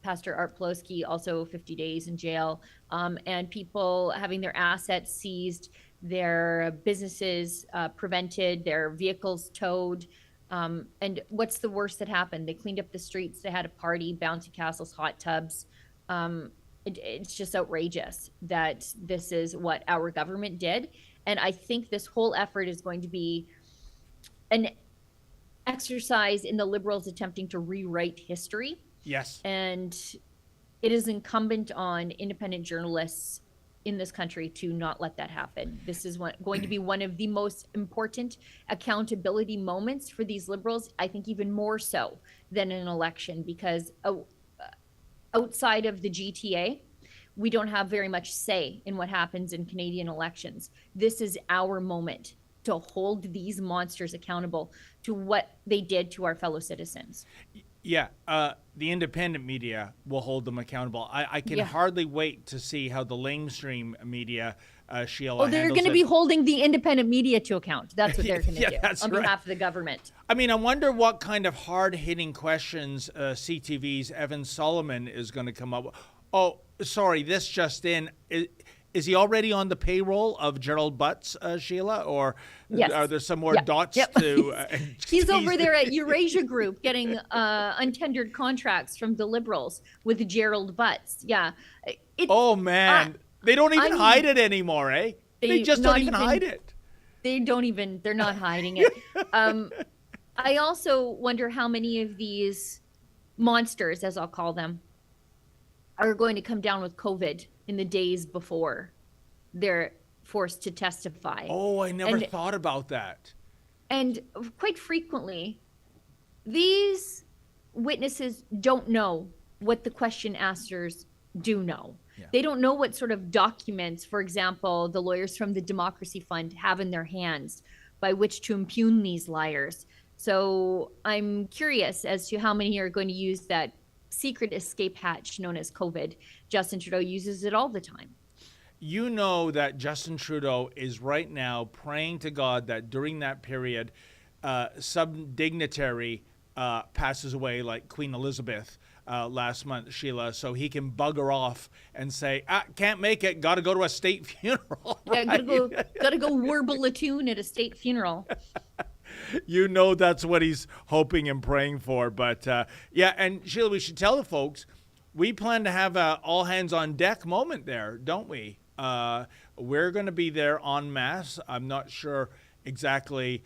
[SPEAKER 14] Pastor Art Poloski, also 50 days in jail, and people having their assets seized, their businesses prevented, their vehicles towed. And what's the worst that happened? They cleaned up the streets. They had a party, bouncy castles, hot tubs. It's just outrageous that this is what our government did. And I think this whole effort is going to be an exercise in the Liberals attempting to rewrite history.
[SPEAKER 13] Yes.
[SPEAKER 14] And it is incumbent on independent journalists in this country to not let that happen. This is going to be one of the most important accountability moments for these Liberals, I think even more so than an election, because outside of the GTA, we don't have very much say in what happens in Canadian elections. This is our moment to hold these monsters accountable to what they did to our fellow citizens.
[SPEAKER 13] Yeah, the independent media will hold them accountable. I can hardly wait to see how the lamestream media, Sheila,
[SPEAKER 14] they're going to be holding the independent media to account. That's what they're going to do on
[SPEAKER 13] right.
[SPEAKER 14] behalf of the government.
[SPEAKER 13] I mean, I wonder what kind of hard-hitting questions CTV's Evan Solomon is going to come up with. Oh, sorry, this just in. Is he already on the payroll of Gerald Butts, Sheila, or are there some more dots to?
[SPEAKER 14] He's over there at Eurasia Group getting untendered contracts from the Liberals with Gerald Butts. Yeah.
[SPEAKER 13] Oh man, they don't even hide it anymore, eh? They just don't even hide it.
[SPEAKER 14] They're not hiding it. I also wonder how many of these monsters, as I'll call them, are going to come down with COVID in the days before they're forced to testify.
[SPEAKER 13] Oh, I never thought about that.
[SPEAKER 14] And quite frequently, these witnesses don't know what the question askers do know. Yeah. They don't know what sort of documents, for example, the lawyers from the Democracy Fund have in their hands by which to impugn these liars. So I'm curious as to how many are going to use that secret escape hatch known as COVID. Justin Trudeau uses it all the time.
[SPEAKER 13] You know that Justin Trudeau is right now praying to God that during that period, some dignitary passes away like Queen Elizabeth last month, Sheila, so he can bugger off and say, can't make it, got to go to a state funeral. Right?
[SPEAKER 14] Yeah, gotta go warble a tune at a state funeral.
[SPEAKER 13] You know that's what he's hoping and praying for. But and Sheila, we should tell the folks, we plan to have a all hands on deck moment there, don't we? We're going to be there en masse. I'm not sure exactly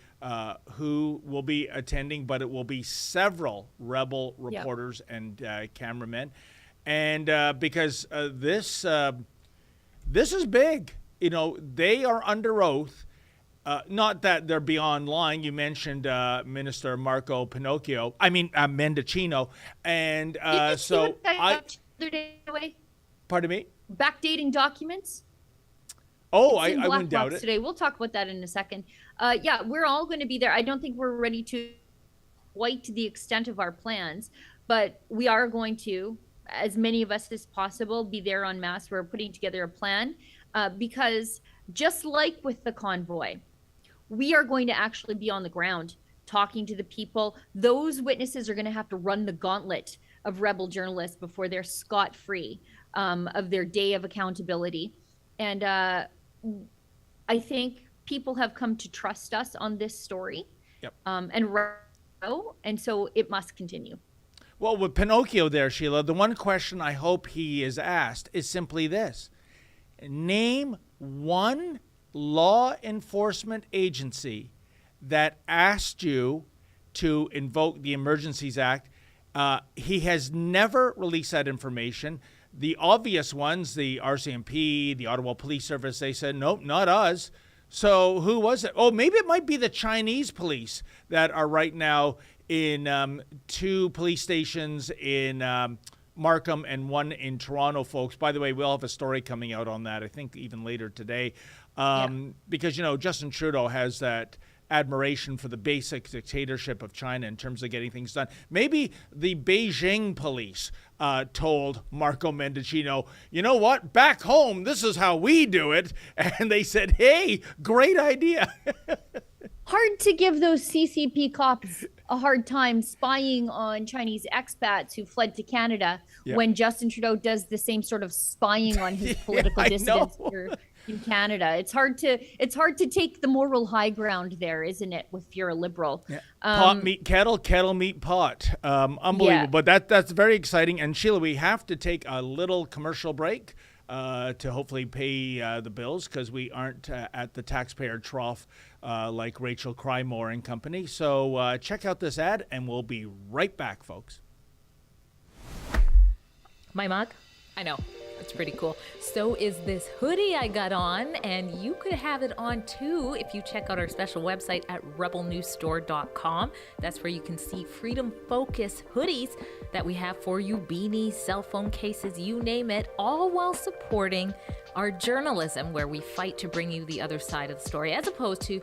[SPEAKER 13] who will be attending, but it will be several Rebel reporters and cameramen. And because this is big. You know, they are under oath. Not that they're beyond lying. You mentioned Minister Marco Pinocchio. I mean, Mendocino. And so I... Pardon me?
[SPEAKER 14] Backdating documents.
[SPEAKER 13] Oh, I wouldn't doubt it.
[SPEAKER 14] Today. We'll talk about that in a second. We're all going to be there. I don't think we're ready to quite the extent of our plans, but we are going to, as many of us as possible, be there en masse. We're putting together a plan because just like with the convoy, we are going to actually be on the ground talking to the people. Those witnesses are going to have to run the gauntlet of Rebel journalists before they're scot-free of their day of accountability. And I think people have come to trust us on this story.
[SPEAKER 13] Yep.
[SPEAKER 14] And so it must continue.
[SPEAKER 13] Well, with Pinocchio there, Sheila, the one question I hope he is asked is simply this. Name one law enforcement agency that asked you to invoke the Emergencies Act. He has never released that information. The obvious ones, the RCMP, the Ottawa Police Service, they said, nope, not us. So who was it? Oh, maybe it might be the Chinese police that are right now in 2 police stations in Markham and 1 in Toronto, folks. By the way, we'll have a story coming out on that, I think even later today. Because, you know, Justin Trudeau has that admiration for the basic dictatorship of China in terms of getting things done. Maybe the Beijing police told Marco Mendocino, you know what, back home, this is how we do it. And they said, hey, great idea.
[SPEAKER 14] Hard to give those CCP cops
[SPEAKER 3] a hard time spying on Chinese expats who fled to Canada when Justin Trudeau does the same sort of spying on his political dissidents here in Canada. It's hard to take the moral high ground there, isn't it? If you're a liberal,
[SPEAKER 13] pot meet kettle, kettle meet pot. Unbelievable, but that's very exciting. And Sheila, we have to take a little commercial break to hopefully pay the bills, because we aren't at the taxpayer trough like Rachel Crymore and company. So check out this ad, and we'll be right back, folks.
[SPEAKER 15] My mug? I know. It's pretty cool. So is this hoodie I got on, and you could have it on too if you check out our special website at rebelnewsstore.com. That's where you can see Freedom Focus hoodies that we have for you, beanies, cell phone cases, you name it, all while supporting our journalism, where we fight to bring you the other side of the story, as opposed to,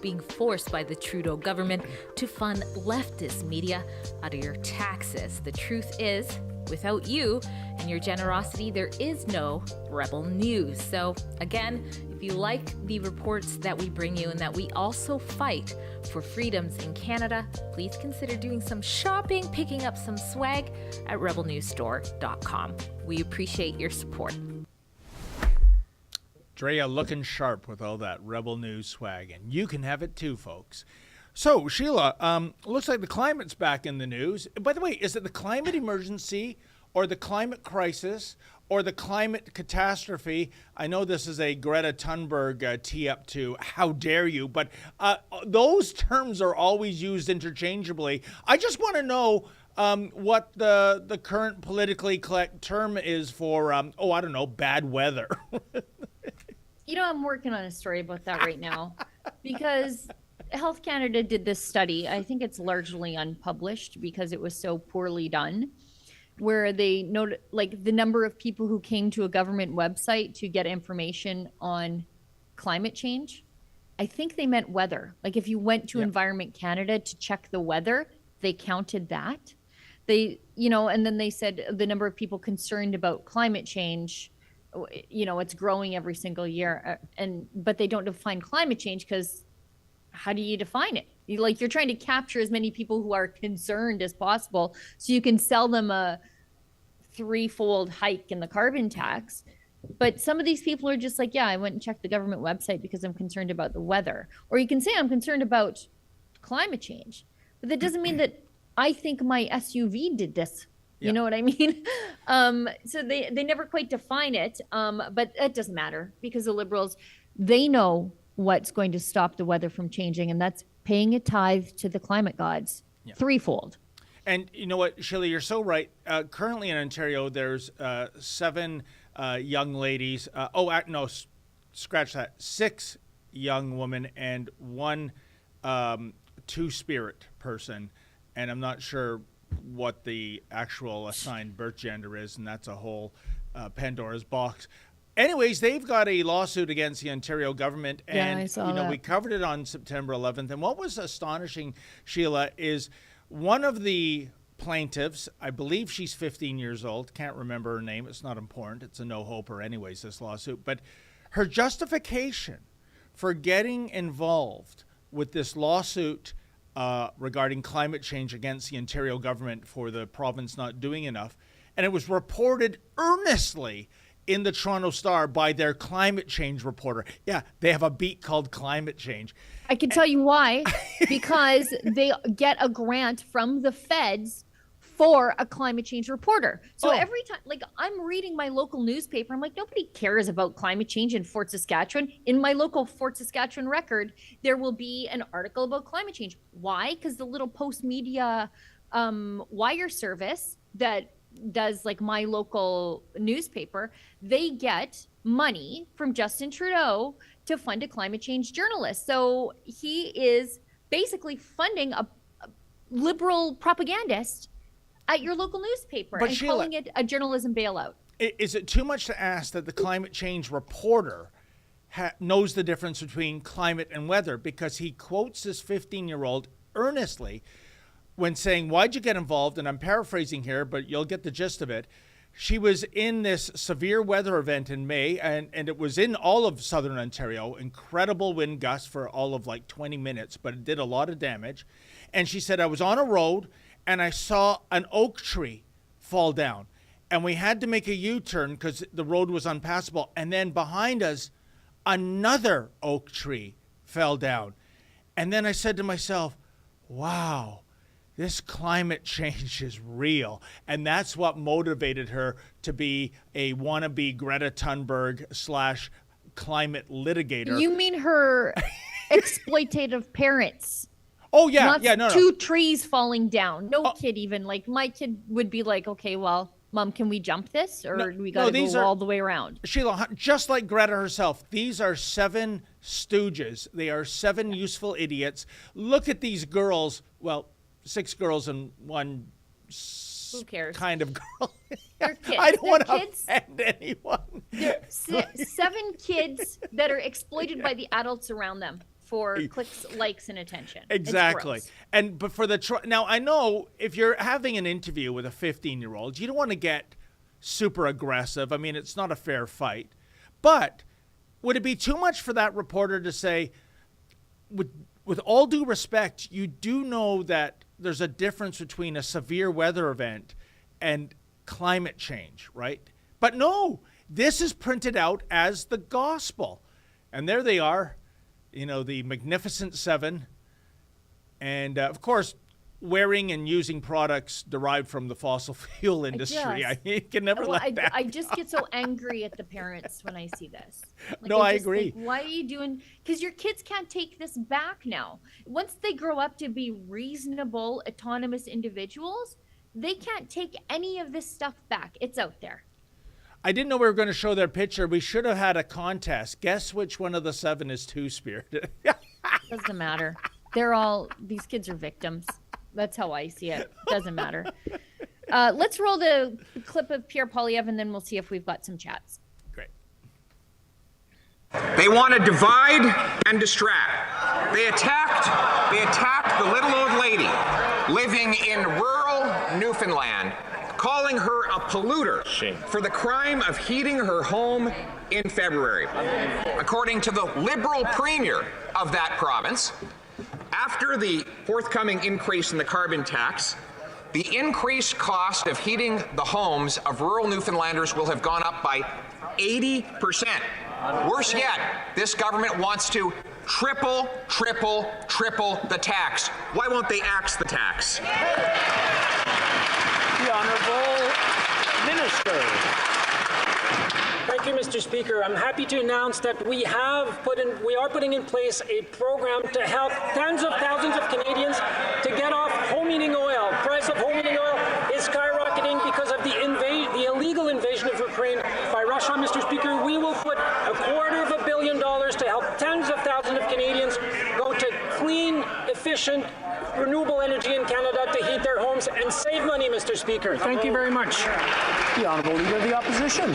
[SPEAKER 15] being forced by the Trudeau government to fund leftist media out of your taxes. The truth is, without you and your generosity, there is no Rebel News. So again, if you like the reports that we bring you and that we also fight for freedoms in Canada, please consider doing some shopping, picking up some swag at rebelnewsstore.com. We appreciate your support.
[SPEAKER 13] Drea looking sharp with all that Rebel News swag, and you can have it too, folks. So, Sheila, looks like the climate's back in the news. By the way, is it the climate emergency or the climate crisis or the climate catastrophe? I know this is a Greta Thunberg tee-up to how dare you, but those terms are always used interchangeably. I just want to know what the current politically correct term is for, I don't know, bad weather.
[SPEAKER 3] I'm working on a story about that right now because Health Canada did this study. I think it's largely unpublished because it was so poorly done, where they noted the number of people who came to a government website to get information on climate change. I think they meant weather. Like if you went to Environment Canada to check the weather, they counted that. And then they said the number of people concerned about climate change, it's growing every single year. But they don't define climate change because how do you define it? You're trying to capture as many people who are concerned as possible so you can sell them a threefold hike in the carbon tax. But some of these people are just I went and checked the government website because I'm concerned about the weather. Or you can say I'm concerned about climate change. But that doesn't mean that I think my SUV did this. You know what I mean? So they never quite define it. But it doesn't matter because the Liberals, they know what's going to stop the weather from changing, and that's paying a tithe to the climate gods threefold.
[SPEAKER 13] And you know what, Shelley, you're so right. Currently in Ontario, there's 7 young ladies. Scratch that. 6 young women and 1 two-spirit person. And I'm not sure what the actual assigned birth gender is, and that's a whole Pandora's box. Anyways, they've got a lawsuit against the Ontario government, and
[SPEAKER 3] I saw that.
[SPEAKER 13] We covered it on September 11th. And what was astonishing, Sheila, is one of the plaintiffs, I believe she's 15 years old, can't remember her name, it's not important, it's a no-hoper anyways, this lawsuit, but her justification for getting involved with this lawsuit regarding climate change against the Ontario government for the province not doing enough, and it was reported earnestly in the Toronto Star by their climate change reporter. Yeah, they have a beat called climate change.
[SPEAKER 3] I can tell you why. Because they get a grant from the feds for a climate change reporter. So every time, I'm reading my local newspaper, I'm like, nobody cares about climate change in Fort Saskatchewan. In my local Fort Saskatchewan Record, there will be an article about climate change. Why? Because the little Post Media wire service that does my local newspaper, they get money from Justin Trudeau to fund a climate change journalist. So he is basically funding a liberal propagandist at your local newspaper and
[SPEAKER 13] Sheila,
[SPEAKER 3] calling it a journalism bailout.
[SPEAKER 13] Is it too much to ask that the climate change reporter knows the difference between climate and weather? Because he quotes this 15-year-old earnestly when saying, why'd you get involved? And I'm paraphrasing here, but you'll get the gist of it. she was in this severe weather event in May, and it was in all of southern Ontario, incredible wind gusts for all of like 20 minutes, but it did a lot of damage. And she said, I was on a road and I saw an oak tree fall down, and we had to make a U-turn because the road was unpassable. And then behind us, another oak tree fell down. And then I said to myself, wow, this climate change is real. And that's what motivated her to be a wannabe Greta Thunberg / climate litigator.
[SPEAKER 14] You mean her exploitative parents?
[SPEAKER 13] Oh, yeah.
[SPEAKER 14] Not
[SPEAKER 13] Yeah, no.
[SPEAKER 14] two trees falling down. No kid even. Like, my kid would be like, okay, well, Mom, can we jump this? Or we got to go all the way around?
[SPEAKER 13] Sheila, just like Greta herself, these are 7 stooges. They are 7 useful idiots. Look at these girls. Well, 6 girls and 1
[SPEAKER 14] who cares?
[SPEAKER 13] Kind of girl.
[SPEAKER 14] They're kids.
[SPEAKER 13] I don't want to
[SPEAKER 14] kids.
[SPEAKER 13] offend anyone.
[SPEAKER 14] They're 7 kids that are exploited by the adults around them for clicks, likes, and attention.
[SPEAKER 13] Exactly. But for the now, I know if you're having an interview with a 15-year-old, you don't want to get super aggressive. I mean, it's not a fair fight. But would it be too much for that reporter to say, with all due respect, you do know that there's a difference between a severe weather event and climate change, right? But no, this is printed out as the gospel. And there they are, you know, the Magnificent 7. And of course, wearing and using products derived from the fossil fuel industry. You can never let that
[SPEAKER 14] I just get so angry at the parents when I see this. Like,
[SPEAKER 13] no, I agree.
[SPEAKER 14] Think, why are you doing? Because your kids can't take this back now. Once they grow up to be reasonable, autonomous individuals, they can't take any of this stuff back. It's out there.
[SPEAKER 13] I didn't know we were going to show their picture. We should have had a contest. Guess which one of the 7 is two-spirited.
[SPEAKER 14] Doesn't matter. These kids are victims. That's how I see it. Doesn't matter. Let's roll the clip of Pierre Poilievre, and then we'll see if we've got some chats.
[SPEAKER 13] Great.
[SPEAKER 16] They want to divide and distract. They attacked the little old lady living in rural Newfoundland, calling her a polluter for the crime of heating her home in February. According to the Liberal Premier of that province, after the forthcoming increase in the carbon tax, the increased cost of heating the homes of rural Newfoundlanders will have gone up by 80%. Worse yet, this government wants to triple the tax. Why won't they axe the tax?
[SPEAKER 17] The Honourable Minister. Thank you, Mr. Speaker. I'm happy to announce that we are putting in place a program to help tens of thousands of Canadians to get off home heating oil. Price of home heating oil is skyrocketing because of the illegal invasion of Ukraine by Russia, Mr. Speaker. We will put $250 million to help tens of thousands of Canadians go to clean, efficient, renewable energy in Canada to heat their homes and save money, Mr. Speaker. Thank you very much.
[SPEAKER 18] The Honourable Leader of the Opposition.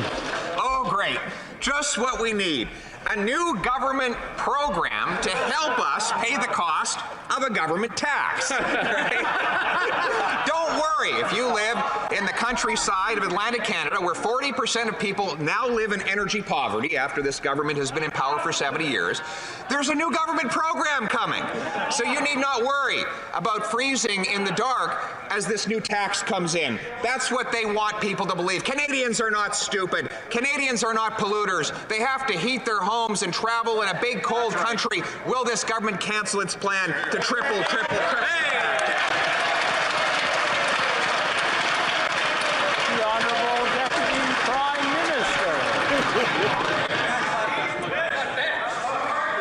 [SPEAKER 16] Oh, great. Just what we need. A new government program to help us pay the cost of a government tax. Right? Don't worry if you live in the countryside of Atlantic Canada, where 40% of people now live in energy poverty after this government has been in power for 70 years. There's a new government program coming. So you need not worry about freezing in the dark as this new tax comes in. That's what they want people to believe. Canadians are not stupid. Canadians are not polluters. They have to heat their homes and travel in a big cold country. Will this government cancel its plan to triple?
[SPEAKER 18] The Honourable Deputy Prime Minister.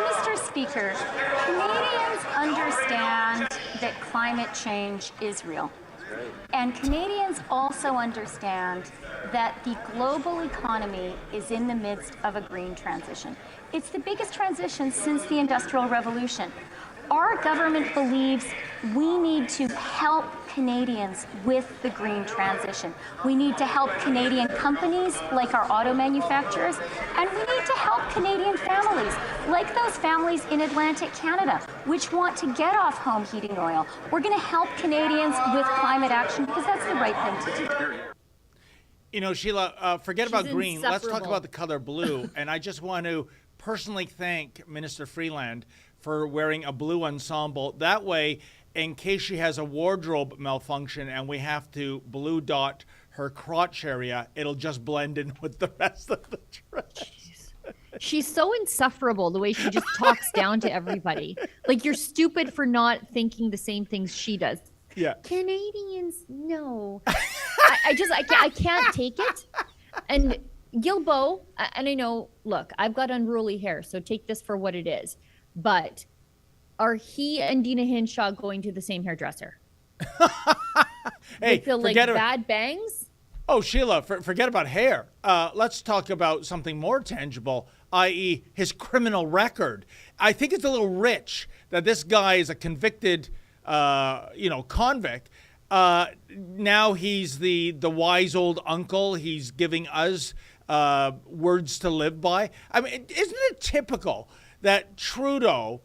[SPEAKER 19] Mr. Speaker, Canadians understand that climate change is real. And Canadians also understand that the global economy is in the midst of a green transition. It's the biggest transition since the Industrial Revolution. Our government believes we need to help Canadians with the green transition. We need to help Canadian companies like our auto manufacturers, and we need to help Canadian families like those families in Atlantic Canada, which want to get off home heating oil. We're going to help Canadians with climate action because that's the right thing to do.
[SPEAKER 13] You know, Sheila, forget
[SPEAKER 14] She's
[SPEAKER 13] about green. Let's talk
[SPEAKER 14] insufferable.
[SPEAKER 13] about the color blue. And I just want to personally thank Minister Freeland for wearing a blue ensemble. That way, in case she has a wardrobe malfunction and we have to blue dot her crotch area, it'll just blend in with the rest of the dress.
[SPEAKER 14] She's so insufferable the way she just talks down to everybody. Like, you're stupid for not thinking the same things she does.
[SPEAKER 13] Yeah.
[SPEAKER 14] Canadians, no. I can't take it. And Guilbeault, and I know, look, I've got unruly hair, so take this for what it is. But are he and Dina Hinshaw going to the same hairdresser?
[SPEAKER 13] Hey,
[SPEAKER 14] With the, like,
[SPEAKER 13] forget
[SPEAKER 14] bad bangs?
[SPEAKER 13] Oh, Sheila, forget about hair. Let's talk about something more tangible, i.e. his criminal record. I think it's a little rich that this guy is a convicted, convict. Now he's the wise old uncle. He's giving us words to live by. I mean, isn't it typical that Trudeau,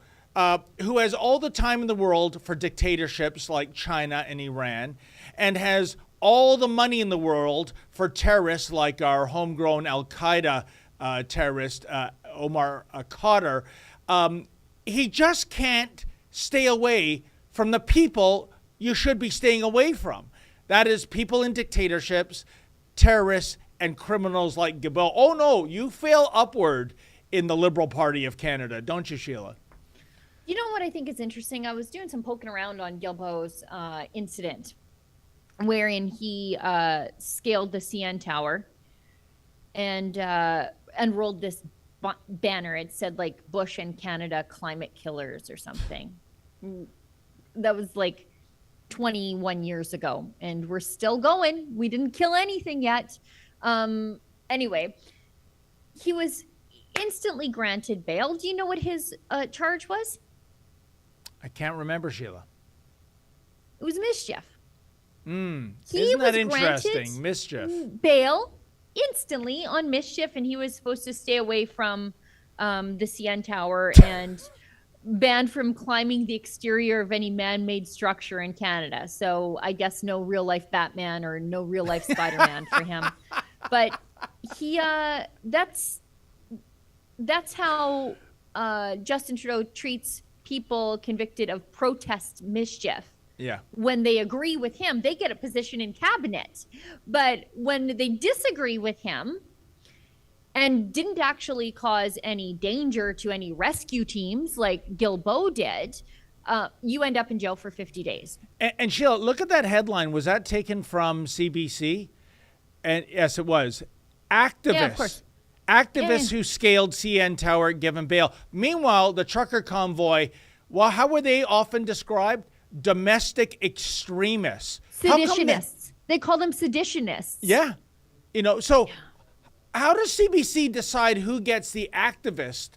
[SPEAKER 13] who has all the time in the world for dictatorships like China and Iran, and has all the money in the world for terrorists like our homegrown Al-Qaeda terrorist, Omar Khadr, he just can't stay away from the people you should be staying away from. That is people in dictatorships, terrorists, and criminals like Guilbeault. Oh no, you fail upward in the Liberal Party of Canada, don't you, Sheila?
[SPEAKER 14] You know what I think is interesting? I was doing some poking around on Guilbeault's incident, wherein he scaled the CN Tower and unrolled this banner. It said like Bush and Canada climate killers or something. That was like 21 years ago, and we're still going. We didn't kill anything yet. Anyway, he was instantly granted bail. Do you know what his charge was?
[SPEAKER 13] I can't remember, Sheila.
[SPEAKER 14] It was mischief.
[SPEAKER 13] Isn't
[SPEAKER 14] He
[SPEAKER 13] that
[SPEAKER 14] was
[SPEAKER 13] interesting?
[SPEAKER 14] granted
[SPEAKER 13] Mischief.
[SPEAKER 14] bail instantly on mischief, and he was supposed to stay away from the CN Tower and banned from climbing the exterior of any man-made structure in Canada. So I guess no real-life Batman or no real-life Spider-Man for him. But he that's how Justin Trudeau treats people convicted of protest mischief.
[SPEAKER 13] Yeah.
[SPEAKER 14] When they agree with him, they get a position in cabinet. But when they disagree with him and didn't actually cause any danger to any rescue teams like Guilbeault did, you end up in jail for 50 days.
[SPEAKER 13] And Sheila, look at that headline. Was that taken from CBC? And yes, it was. Activists.
[SPEAKER 14] Yeah, of course.
[SPEAKER 13] Activists who scaled CN Tower given bail. Meanwhile, the trucker convoy, well, how were they often described? Domestic extremists.
[SPEAKER 14] Seditionists. They call them seditionists.
[SPEAKER 13] Yeah. So how does CBC decide who gets the activist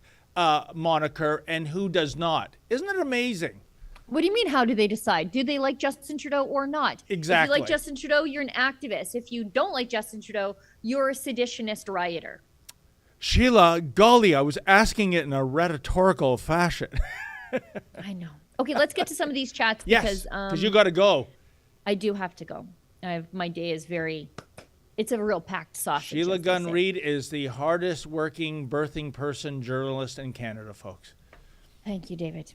[SPEAKER 13] moniker and who does not? Isn't it amazing?
[SPEAKER 14] What do you mean, how do they decide? Do they like Justin Trudeau or not?
[SPEAKER 13] Exactly.
[SPEAKER 14] If you like Justin Trudeau, you're an activist. If you don't like Justin Trudeau, you're a seditionist rioter.
[SPEAKER 13] Sheila, golly, I was asking it in a rhetorical fashion.
[SPEAKER 14] I know. Okay, let's get to some of these chats.
[SPEAKER 13] Yes, because you got to go.
[SPEAKER 14] I do have to go. My day is it's a real packed sausage.
[SPEAKER 13] Sheila Gunn Reid is the hardest working birthing person journalist in Canada, folks.
[SPEAKER 14] Thank you, David.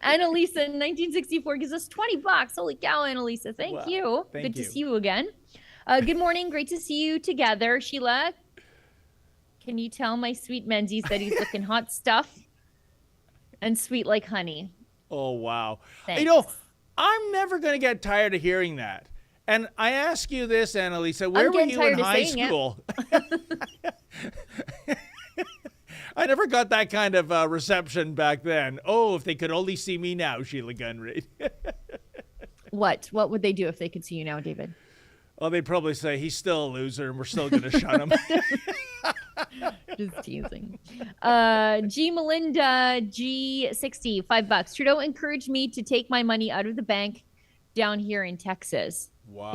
[SPEAKER 14] Annalisa in 1964 gives us $20. Holy cow, Annalisa. Thank you.
[SPEAKER 13] Thank
[SPEAKER 14] Good
[SPEAKER 13] you.
[SPEAKER 14] to see you again. Good morning. Great to see you together. Sheila, can you tell my sweet Menzies that he's looking hot stuff and sweet like honey?
[SPEAKER 13] Oh, wow.
[SPEAKER 14] Thanks.
[SPEAKER 13] I'm never going to get tired of hearing that. And I ask you this, Annalisa, where were you in high school? I never got that kind of reception back then. Oh, if they could only see me now, Sheila Gunn Reid.
[SPEAKER 14] What would they do if they could see you now, David?
[SPEAKER 13] Well, they'd probably say he's still a loser and we're still going to shut him.
[SPEAKER 14] Just teasing. G. Melinda, G60, $5. Trudeau encouraged me to take my money out of the bank down here in Texas.
[SPEAKER 13] Wow.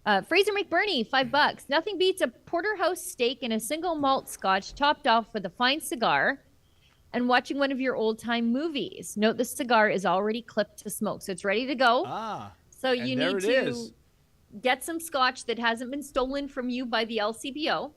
[SPEAKER 14] Yeah. Fraser McBurney, $5. Nothing beats a porterhouse steak and a single malt scotch topped off with a fine cigar and watching one of your old time movies. Note the cigar is already clipped to smoke, so it's ready to go. So
[SPEAKER 13] And
[SPEAKER 14] you
[SPEAKER 13] there
[SPEAKER 14] need
[SPEAKER 13] it
[SPEAKER 14] to
[SPEAKER 13] is.
[SPEAKER 14] get some scotch that hasn't been stolen from you by the LCBO.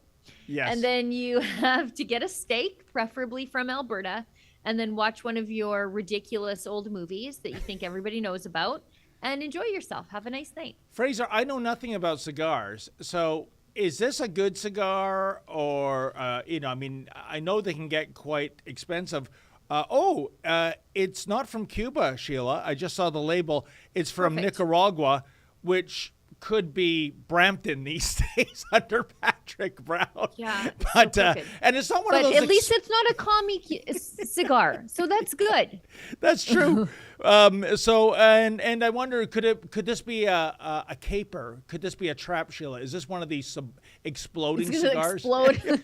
[SPEAKER 13] Yes.
[SPEAKER 14] And then you have to get a steak, preferably from Alberta, and then watch one of your ridiculous old movies that you think everybody knows about and enjoy yourself. Have a nice night.
[SPEAKER 13] Fraser, I know nothing about cigars. So is this a good cigar or, I mean, I know they can get quite expensive. It's not from Cuba, Sheila. I just saw the label. It's from Nicaragua, which could be Brampton these days under Patrick Brown.
[SPEAKER 14] Yeah,
[SPEAKER 13] but
[SPEAKER 14] so crooked.
[SPEAKER 13] and it's not one of
[SPEAKER 14] But
[SPEAKER 13] those.
[SPEAKER 14] at least it's not a commie cigar, so that's good.
[SPEAKER 13] That's true. So and I wonder, could this be a caper? Could this be a trap, Sheila? Is this one of these exploding
[SPEAKER 14] It's gonna
[SPEAKER 13] cigars?
[SPEAKER 14] explode.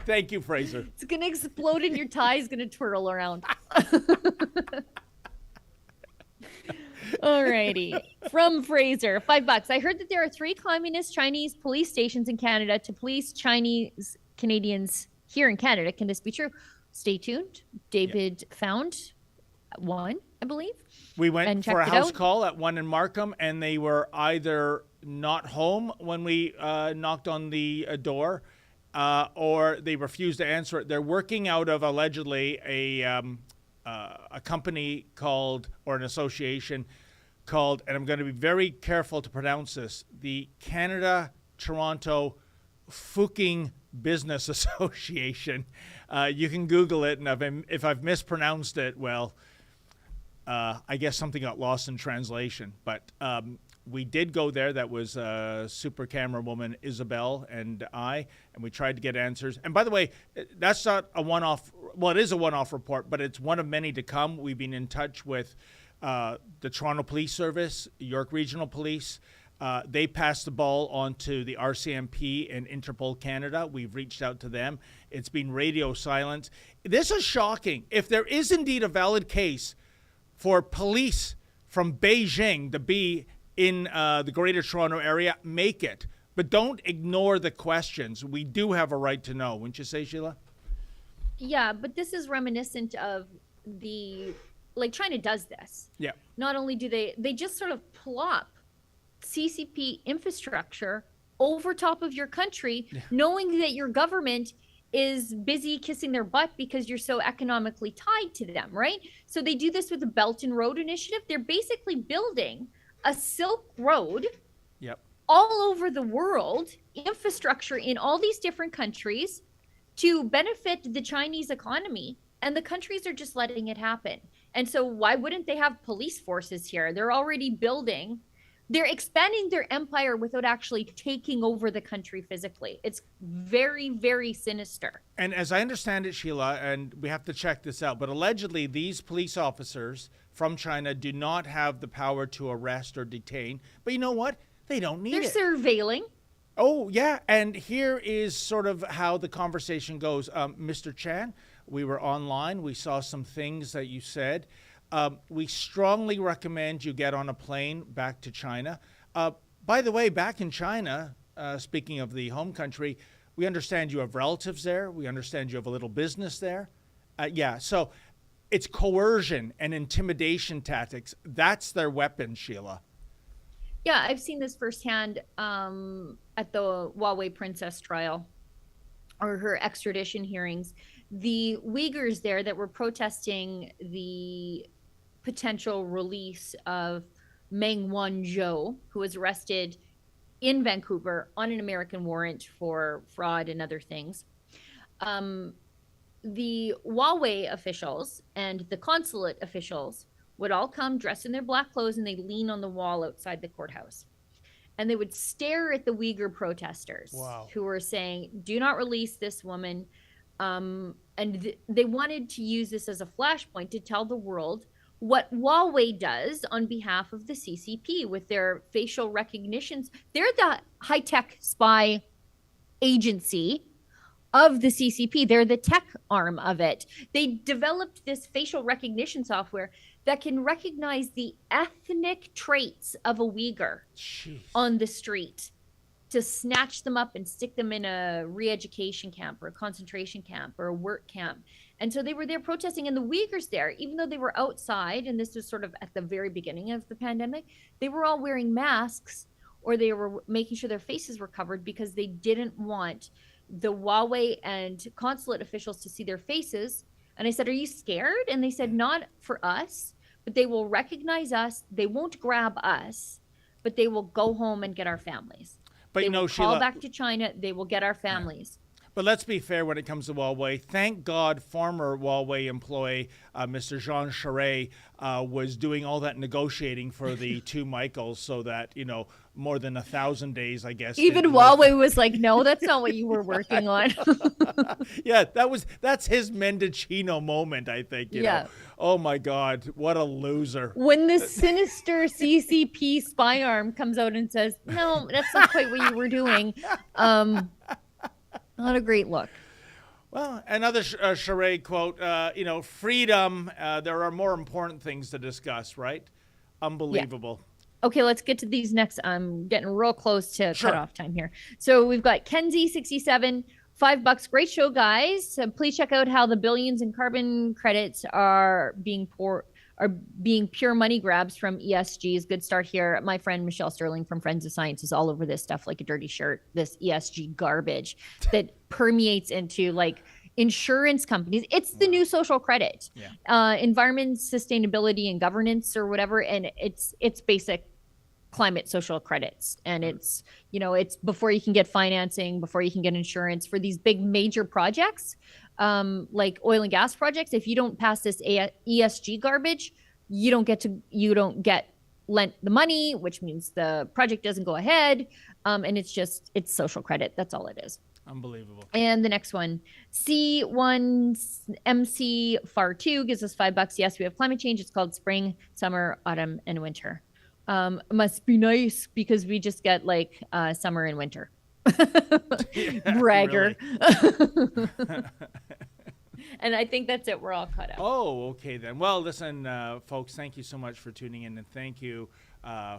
[SPEAKER 13] Thank you, Fraser.
[SPEAKER 14] It's gonna explode and your tie is gonna twirl around. Alrighty. From Fraser, $5. I heard that there are 3 communist Chinese police stations in Canada to police Chinese Canadians here in Canada. Can this be true? Stay tuned. David found one, I believe.
[SPEAKER 13] We went
[SPEAKER 14] and
[SPEAKER 13] for a
[SPEAKER 14] checked it
[SPEAKER 13] house
[SPEAKER 14] out.
[SPEAKER 13] call at one in Markham, and they were either not home when we knocked on the door, or they refused to answer it. They're working out of allegedly a company called, or an association called, and I'm going to be very careful to pronounce this, the Canada-Toronto Fucking Business Association. You can Google it, and if I've mispronounced it, well, I guess something got lost in translation. But we did go there. That was super camera woman Isabel and I, and we tried to get answers. And by the way, that's not a one-off. Well, it is a one-off report, but it's one of many to come. We've been in touch with the Toronto Police Service, York Regional Police. They passed the ball on to the RCMP and Interpol Canada. We've reached out to them. It's been radio silence. This is shocking. If there is indeed a valid case for police from Beijing to be in the Greater Toronto Area, make it. But don't ignore the questions. We do have a right to know. Wouldn't you say, Sheila?
[SPEAKER 14] Yeah, but this is reminiscent of like China does this.
[SPEAKER 13] Yeah.
[SPEAKER 14] Not only do they just sort of plop CCP infrastructure over top of your country, knowing that your government is busy kissing their butt because you're so economically tied to them, right? So they do this with the Belt and Road Initiative. They're basically building a Silk Road all over the world, infrastructure in all these different countries to benefit the Chinese economy. And the countries are just letting it happen. And so why wouldn't they have police forces here? They're already building. They're expanding their empire without actually taking over the country physically. It's very, very sinister.
[SPEAKER 13] And as I understand it, Sheila, and we have to check this out, but allegedly these police officers from China do not have the power to arrest or detain. But you know what? They don't need it.
[SPEAKER 14] They're surveilling.
[SPEAKER 13] Oh, yeah. And here is sort of how the conversation goes. Mr. Chan, we were online. We saw some things that you said. We strongly recommend you get on a plane back to China. By the way, back in China, speaking of the home country, we understand you have relatives there. We understand you have a little business there. So it's coercion and intimidation tactics. That's their weapon, Sheila.
[SPEAKER 14] Yeah, I've seen this firsthand at the Huawei princess trial or her extradition hearings. The Uyghurs there that were protesting the potential release of Meng Wanzhou, who was arrested in Vancouver on an American warrant for fraud and other things. The Huawei officials and the consulate officials would all come dressed in their black clothes and they lean on the wall outside the courthouse. And they would stare at the Uyghur protesters who were saying, do not release this woman. They wanted to use this as a flashpoint to tell the world what Huawei does on behalf of the CCP with their facial recognitions. They're the high-tech spy agency of the CCP. They're the tech arm of it. They developed this facial recognition software that can recognize the ethnic traits of a Uyghur on the street. to snatch them up and stick them in a re-education camp or a concentration camp or a work camp. And so they were there protesting, and the Uyghurs there, even though they were outside, and this was sort of at the very beginning of the pandemic, they were all wearing masks, or they were making sure their faces were covered because they didn't want the Huawei and consulate officials to see their faces. And I said, are you scared? And they said, not for us, but they will recognize us. They won't grab us, but they will go home and get our families.
[SPEAKER 13] But
[SPEAKER 14] they will call
[SPEAKER 13] Sheila,
[SPEAKER 14] back to China. They will get our families.
[SPEAKER 13] But let's be fair when it comes to Huawei. Thank God former Huawei employee, Mr. Jean Charest, was doing all that negotiating for the two Michaels so that, more than 1,000 days, I guess.
[SPEAKER 14] Even Huawei was like, no, that's not what you were working on.
[SPEAKER 13] Yeah, that's his Mendocino moment, I think. You know. Oh, my God, what a loser.
[SPEAKER 14] When the sinister CCP spy arm comes out and says, no, that's not quite what you were doing. Not a great look.
[SPEAKER 13] Well, another Charest quote, freedom, there are more important things to discuss, right? Unbelievable.
[SPEAKER 14] Yeah. Okay, let's get to these next. I'm getting real close to cutoff time here. So we've got Kenzie, 67, $5. Great show, guys. So please check out how the billions in carbon credits are being pure money grabs from ESGs. Good start here. My friend Michelle Sterling from Friends of Science is all over this stuff like a dirty shirt, this ESG garbage that permeates into like insurance companies. It's the new social credit, environment, sustainability, and governance or whatever. And it's basic climate social credits. And it's before you can get financing, before you can get insurance for these big major projects. Like oil and gas projects, if you don't pass this ESG garbage, you don't get lent the money, which means the project doesn't go ahead. And it's social credit. That's all it is.
[SPEAKER 13] Unbelievable.
[SPEAKER 14] And the next one, C1MC FAR 2 gives us $5. Yes, we have climate change. It's called spring, summer, autumn, and winter. Must be nice because we just get like summer and winter. Bragger. And I think that's it. We're all cut out.
[SPEAKER 13] Oh, okay then. Well, listen, folks, thank you so much for tuning in, and thank you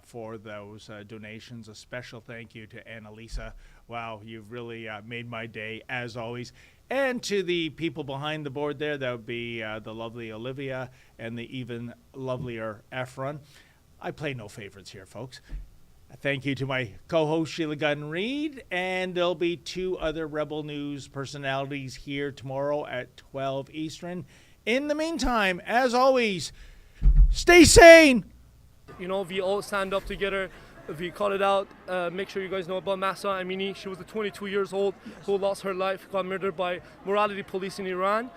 [SPEAKER 13] for those donations. A special thank you to Annalisa. Wow, you've really made my day, as always. And to the people behind the board there, that would be the lovely Olivia and the even lovelier Efron. I play no favorites here, folks. Thank you to my co-host, Sheila Gunn-Reid, and there'll be 2 other Rebel News personalities here tomorrow at 12 Eastern. In the meantime, as always, stay sane!
[SPEAKER 11] We all stand up together. We call it out. Make sure you guys know about Mahsa Amini. She was 22 years old who lost her life, got murdered by morality police in Iran.